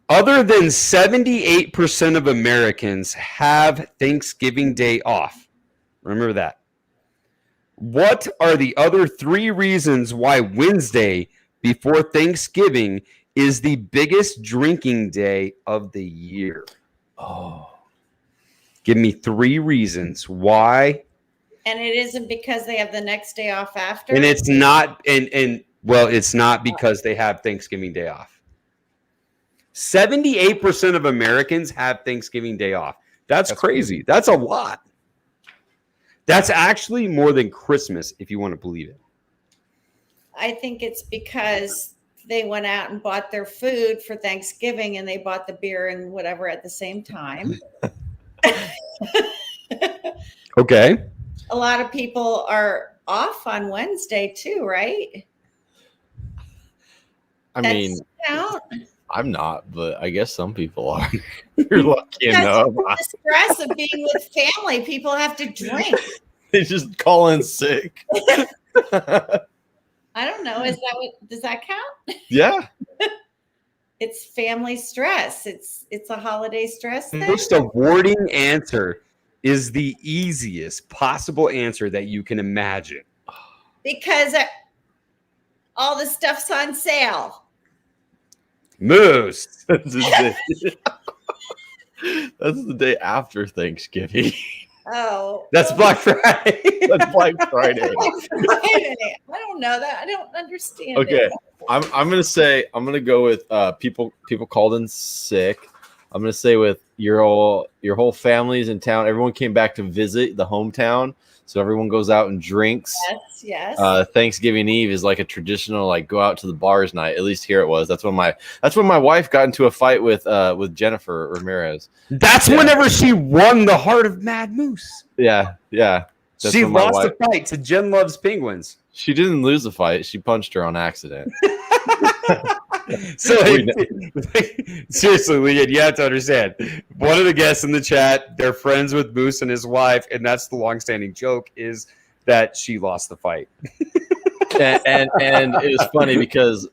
Other than 78% of Americans have Thanksgiving Day off. Remember that. What are the other 3 reasons why Wednesday before Thanksgiving is the biggest drinking day of the year? Oh, Give me 3 reasons why. And it isn't because they have the next day off after. And it's not it's not because they have Thanksgiving Day off. 78% of Americans have Thanksgiving Day off. That's crazy. That's a lot. That's actually more than Christmas, if you want to believe it. I think it's because they went out and bought their food for Thanksgiving and they bought the beer and whatever at the same time. Okay. A lot of people are off on Wednesday too, right? I That's mean, count. I'm not, but I guess some people are. You're lucky Because enough. the stress of being with family, people have to drink. They just call in sick. I don't know. Does that count? Yeah. It's family stress. It's a holiday stress The thing. most awarding answer is the easiest possible answer that you can imagine. Because all the stuff's on sale. Moose. That's the day after Thanksgiving. Oh, That's Black Friday. That's Black Friday. Friday. I don't know that. I don't understand. Okay. it. I'm gonna go with people called in sick. I'm gonna say with your whole family's in town. Everyone came back to visit the hometown, so everyone goes out and drinks. Yes. Thanksgiving Eve is like a traditional like go out to the bars night. At least here it was. That's when my wife got into a fight with Jennifer Ramirez. That's whenever she won the heart of Mad Moose. Yeah. That's she when my lost the fight to Jen Loves Penguins. She didn't lose the fight. She punched her on accident. So seriously, Leanne, you have to understand. One of the guests in the chat, they're friends with Moose and his wife, and that's the long-standing joke is that she lost the fight. and it was funny because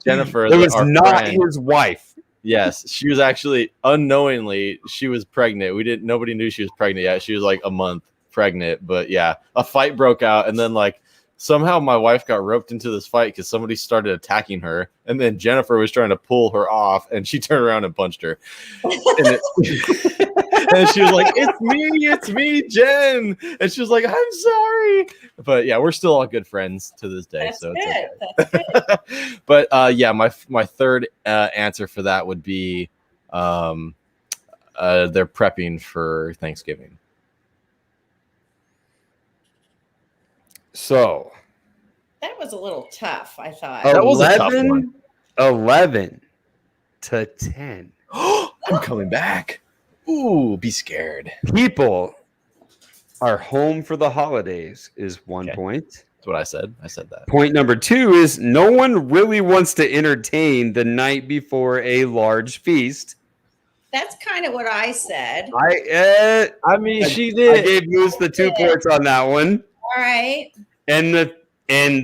Jennifer, it was not friend, his wife. Yes, she was actually unknowingly she was pregnant. Nobody knew she was pregnant yet. She was like a month pregnant, but yeah, a fight broke out, and then like somehow my wife got roped into this fight because somebody started attacking her, and then Jennifer was trying to pull her off, and she turned around and punched her. And she was like, it's me, Jen. And she was like, I'm sorry. But yeah, we're still all good friends to this day. That's so good. it's okay. That's good. But yeah, my third answer for that would be they're prepping for Thanksgiving. So That was a little tough, I thought. That was a tough one. 11 to 10. I'm coming back. Ooh, be scared. People are home for the holidays is 1 point. That's what I said. I said that. Point number 2 is no one really wants to entertain the night before a large feast. That's kind of what I said. I mean, she did. I gave Moose the 2 points on that one. All right. And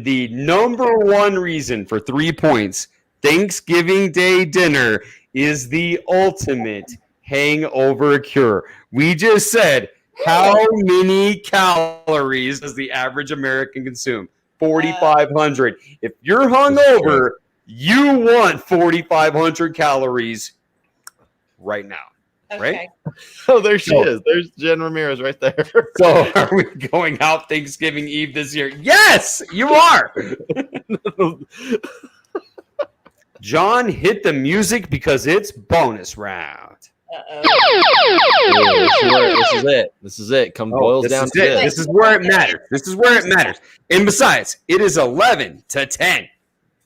the number one reason for 3 points, Thanksgiving Day dinner is the ultimate hangover cure. We just said, how many calories does the average American consume? 4,500. If you're hungover, you want 4,500 calories right now. Okay. Right? Oh, there she is. There's Jen Ramirez right there. So are we going out Thanksgiving Eve this year? Yes, you are. John, hit the music because it's bonus round. Uh-oh. This is it. Boils down to this. This is where it matters. And besides, it is 11 to 10.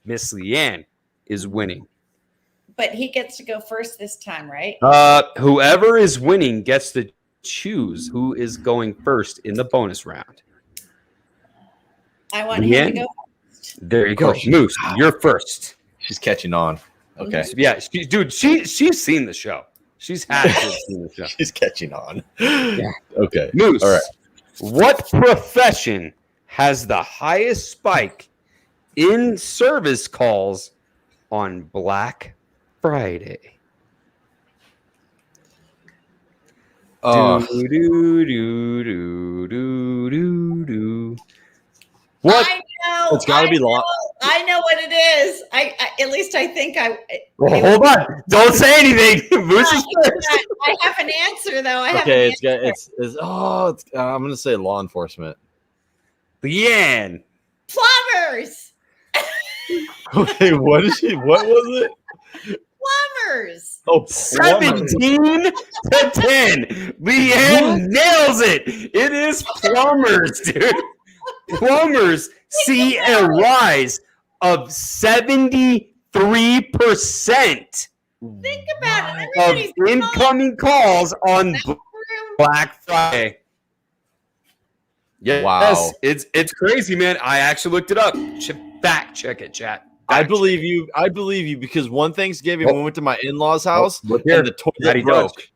Miss Leanne is winning. But he gets to go first this time, right? Whoever is winning gets to choose who is going first in the bonus round. I want him to go first. There you go. Moose, you're first. She's catching on. Okay. Yeah, she's seen the show. She's had to have seen the show. She's catching on. Yeah. Okay. Moose, all right. What profession has the highest spike in service calls on Black Friday? Oh. What? I know. It's got to be long. I know what it is. I at least I think I. Well, hold on. Don't say anything. Moose is first. I have an answer though. Okay, I'm gonna say law enforcement. Leanne. Plumbers. Okay, what was it? Plumbers. Oh, 17 to 10. Leanne nails it. It is plumbers, dude. Plumbers see a rise of 73% Think about it. of Everybody's incoming calls on Black Friday. Yes, Wow. It's crazy, man. I actually looked it up. Fact check it, chat. I believe you because one Thanksgiving we went to my in-laws' house look here. and the toilet Daddy broke. Judge.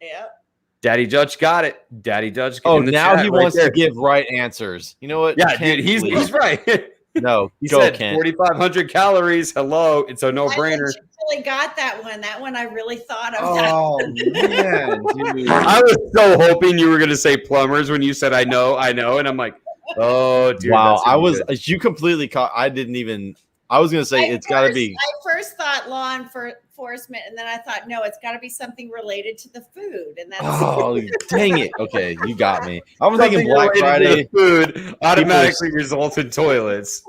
Yep. Daddy Judge got it. Daddy Judge. Oh, in the now chat he right wants there. to give right answers. You know what? Yeah, Kent, dude, he's please. right. No, He go, said Kent. 4,500 calories. Hello, it's a no-brainer. I really got that one. That one I really thought of. Oh man, dude. I was so hoping you were going to say plumbers when you said I know, and I'm like, oh, dude. Wow, that's gonna I be was good. you completely caught. I didn't even. I was gonna say it's got to be. I first thought law enforcement, and then I thought, no, it's got to be something related to the food, and that's. Oh, dang it! Okay, you got me. I was thinking Something Black related to Friday. the food automatically results in toilets.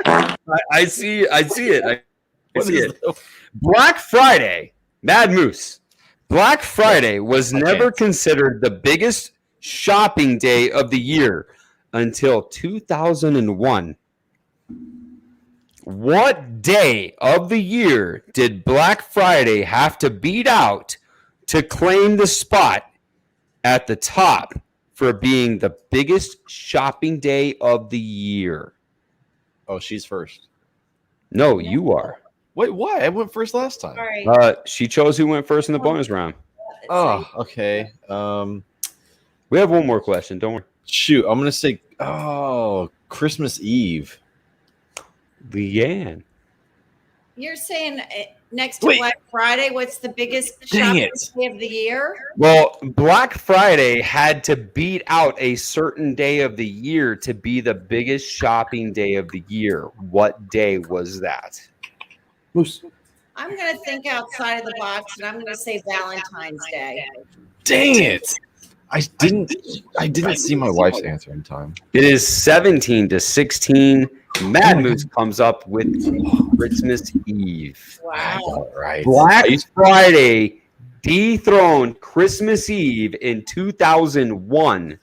I see it. I What see is it. the- Black Friday, Mad Moose. Black Friday was Okay. never considered the biggest shopping day of the year until 2001. What day of the year did Black Friday have to beat out to claim the spot at the top for being the biggest shopping day of the year? Oh, she's first. No, you are. Wait, why? I went first last time. All right. She chose who went first in the bonus round. Oh, okay. We have one more question. Don't worry. Shoot, I'm gonna say Christmas Eve. Leanne. You're saying next to Wait. Black Friday, what's the biggest Dang shopping it. day of the year? Well, Black Friday had to beat out a certain day of the year to be the biggest shopping day of the year. What day was that? Moose. I'm going to think outside of the box, and I'm going to say Valentine's Day. Dang it! I didn't see my wife's answer in time. It is 17 to 16. Mad Moose comes up with Christmas Eve. Wow. All right. Black Friday dethroned Christmas Eve in 2001.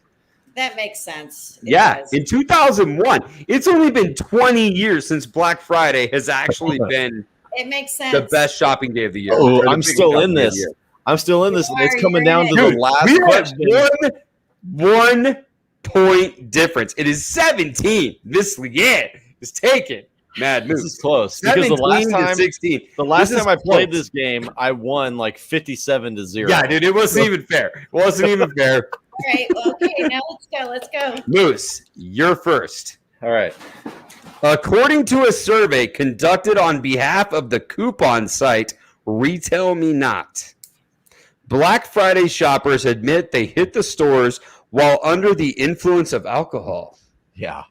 That makes sense. It Yeah, does. in 2001. It's only been 20 years since Black Friday has actually been It makes sense. the best shopping day of the year. Oh, Or the I'm biggest still shopping in day of this. the year. I'm still in this. You It's are, coming you're down in to it. the last we question. have one point difference. It is 17. This Leanne is taken. Mad This Moose. is close because 17 to 16. the last This is time I played close. this game, I won like 57-0. Yeah, dude, it wasn't even fair. It wasn't even fair. All right. Well, okay. Now let's go. Let's go. Moose, you're first. All right. According to a survey conducted on behalf of the coupon site Retail Me Not, Black Friday shoppers admit they hit the stores while under the influence of alcohol. Yeah.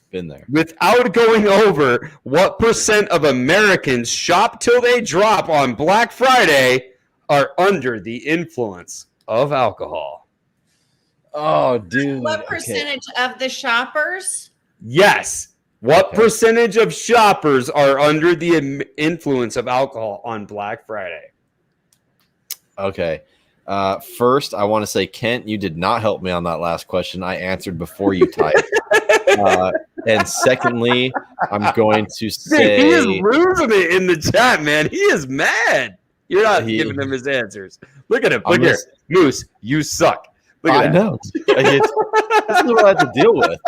Been there. Without going over what percent of Americans shop till they drop on Black Friday are under the influence of alcohol. Oh, dude. What percentage of the shoppers? Yes. What Okay. percentage of shoppers are under the influence of alcohol on Black Friday? Okay. First, I want to say, Kent, you did not help me on that last question. I answered before you typed. And secondly, I'm going to say He is losing it in the chat, man. He is mad. You're not He- giving him his answers. Look at him. I'm Look here. gonna- Moose, you suck. Look at I that. know. This is what I have to deal with.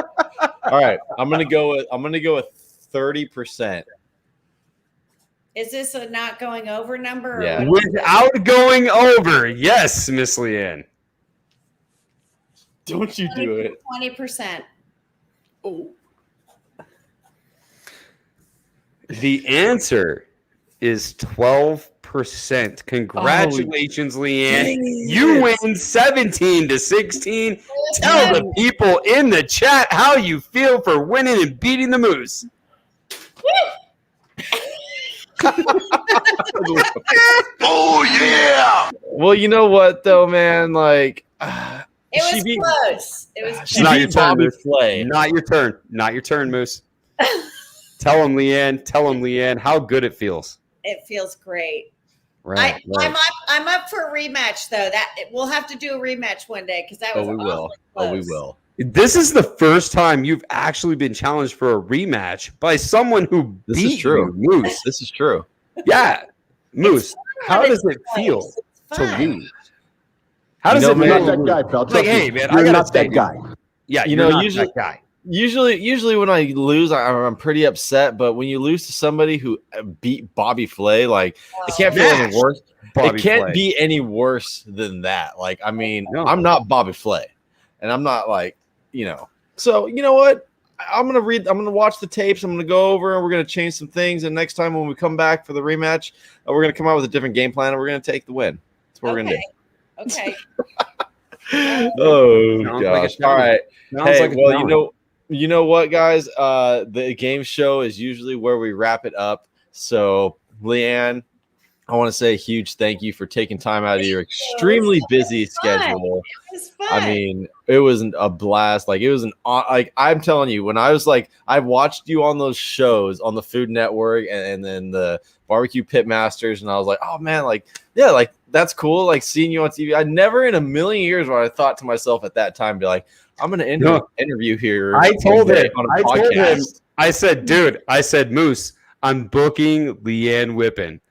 All right, I'm gonna go with 30%. Is this a not going over number? Or Yeah. what? Without going over. Yes, Miss Leanne. Don't you do it? 20%. Oh. The answer is 12%. Congratulations, Leanne. dang You it. win 17 to 16. Tell the people in the chat how you feel for winning and beating the Moose. Well, you know what though, man? Like, It She was beat- close. It was she Not beat your turn, Bobby Moose. Flay. Not your turn. Not your turn, Moose. Tell him, Leanne. Tell him, Leanne, how good it feels. It feels great. Right. I'm up for a rematch though. That we'll have to do a rematch one day because that was Oh, we will. awfully Oh, we close. will. This is the first time you've actually been challenged for a rematch by someone who This beat is true. you, Moose. This is true. Yeah, Moose. How Fun. does it feel It's to fun. lose? How does You know, it man, feel? Not that to guy, lose? pal. Like, Trust hey, me. man, I You're gotta not say, that guy. Yeah, You you're know, not usually- that guy. Usually when I lose, I'm pretty upset. But when you lose to somebody who beat Bobby Flay, like it can't feel any Smash worse. Bobby it can't Flay. be any worse than that. Like, I mean, No. I'm not Bobby Flay, and I'm not like, you know. So you know what? I'm gonna watch the tapes. I'm gonna go over and we're gonna change some things. And next time when we come back for the rematch, we're gonna come out with a different game plan and we're gonna take the win. That's what we're gonna Okay. do. Oh Sounds like a gosh! challenge. All right. Sounds Hey, like a well, challenge. you know what, guys? The game show is usually where we wrap it up. So, Leanne, I want to say a huge thank you for taking time out of your extremely busy fun. schedule. It was fun. I mean, it was a blast. Like, it was like I'm telling you, when I was like, I watched you on those shows on the Food Network and then the Barbecue Pit Masters, and I was like, oh man, like, yeah, like that's cool. Like seeing you on TV. I never in a million years would I thought to myself at that time, be like, I'm going to interview here. I told him. podcast. I said, dude. I said, Moose. I'm booking Leanne Whippen.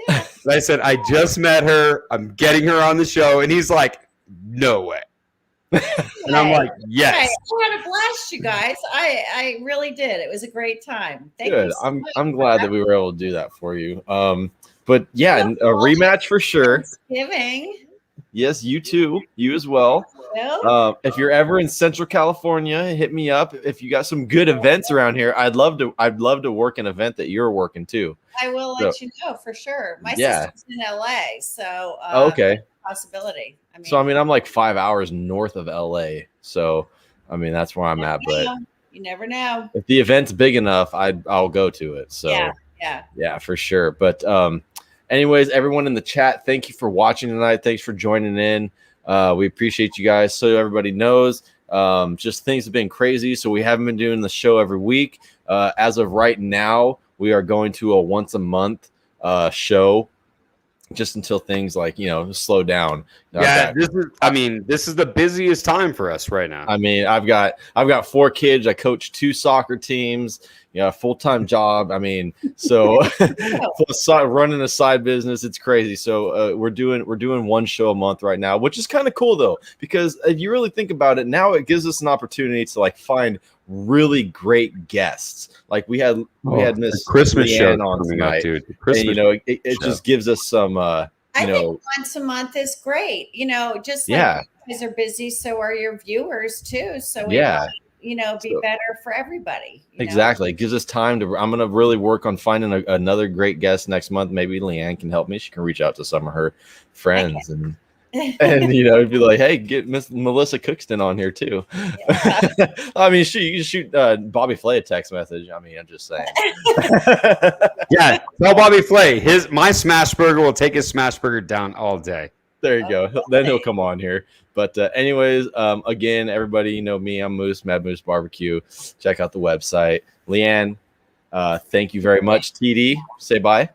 Yeah. I said, I just met her. I'm getting her on the show, and he's like, no way. And I'm like, yes. I had a blast, you guys. I really did. It was a great time. Thank Good. you. So much I'm for glad that we were able to do that for you. But yeah, a rematch for sure. Thanksgiving. Yes, you too. You as well. If you're ever in Central California, hit me up. If you got some good events around here, I'd love to work an event that you're working too. I will let you know for sure. My sister's in LA, so okay. Possibility. I'm like 5 hours north of LA. So I mean that's where I'm at. But you never know. If the event's big enough, I'll go to it. So yeah, for sure. But anyways, everyone in the chat, thank you for watching tonight. Thanks for joining in. We appreciate you guys. So everybody knows, just things have been crazy. So we haven't been doing the show every week. As of right now, we are going to a once a month show, just until things slow down. This is the busiest time for us right now. I mean, I've got 4 kids. I coach 2 soccer teams. A full-time job. I mean, so running a side business, it's crazy. So we're doing one show a month right now, which is kind of cool though, because if you really think about it, now it gives us an opportunity to find really great guests. Like we had Miss Christmas Leanne show on tonight, dude. And it just gives us some. I think once a month is great. Just you guys are busy, so are your viewers too. So we be better for everybody. Exactly. It gives us time to. I'm gonna really work on finding another great guest next month. Maybe Leanne can help me. She can reach out to some of her friends and be like, hey, get Miss Melissa Cookston on here too. Yeah. I mean, you can shoot Bobby Flay a text message. I mean, I'm just saying. Yeah, tell Bobby Flay my smash burger will take his smash burger down all day. There you go. Then he'll come on here. But anyways, again, everybody, you know me. I'm Moose, Mad Moose Barbecue. Check out the website. Leanne, thank you very much. TD, say bye.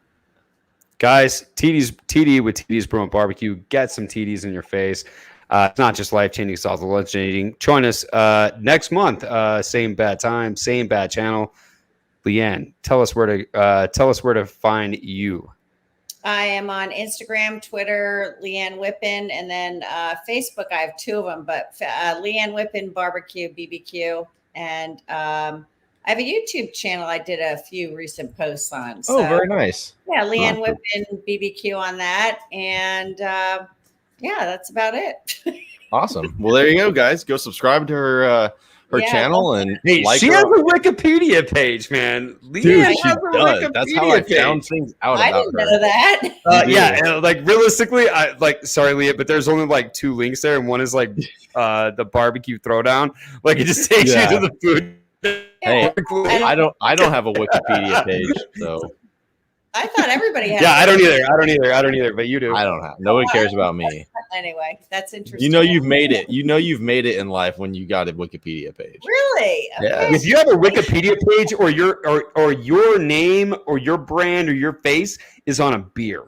Guys, TD with TD's Brew and Barbecue. Get some TDs in your face. It's not just life-changing, it's also lunch-changing. Join us next month. Same bad time, same bad channel. Leanne, tell us where to find you. I am on Instagram, Twitter, Leanne Whippen, and then Facebook. I have 2 of them, but Leanne Whippen Barbecue BBQ, and I have a YouTube channel I did a few recent posts on. So, very nice. Yeah, Leanne Whippen BBQ on that, and that's about it. Awesome. Well, there you go, guys. Go subscribe to her channel, and she has a Wikipedia page, man. Dude, she does. That's how I found things out about her. I didn't know that. And realistically, sorry, Leah, but there's only 2 links there, and one is the barbecue throwdown. It just takes you to the food. Hey, I don't have a Wikipedia page, so I thought everybody had. Yeah, I don't either. But you do. I don't have. No one cares about me. Anyway, that's interesting. You've made it. You've made it in life when you got a Wikipedia page. Really? Okay. Yeah. If you have a Wikipedia page, or your name, or your brand, or your face is on a beer,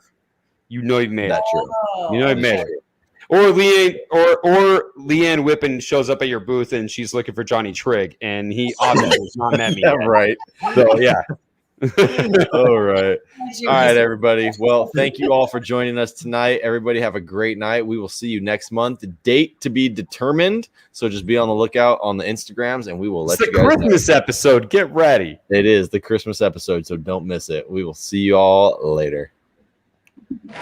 you've made it. You've made it. Or Leanne Whippen shows up at your booth and she's looking for Johnny Trigg, and he obviously has not met me yet. Right. So yeah. All right. All right, everybody. Well, thank you all for joining us tonight. Everybody have a great night. We will see you next month. The date to be determined. So just be on the lookout on the Instagrams, and we will let you guys know. It's the Christmas episode. Get ready. It is the Christmas episode, so don't miss it. We will see you all later.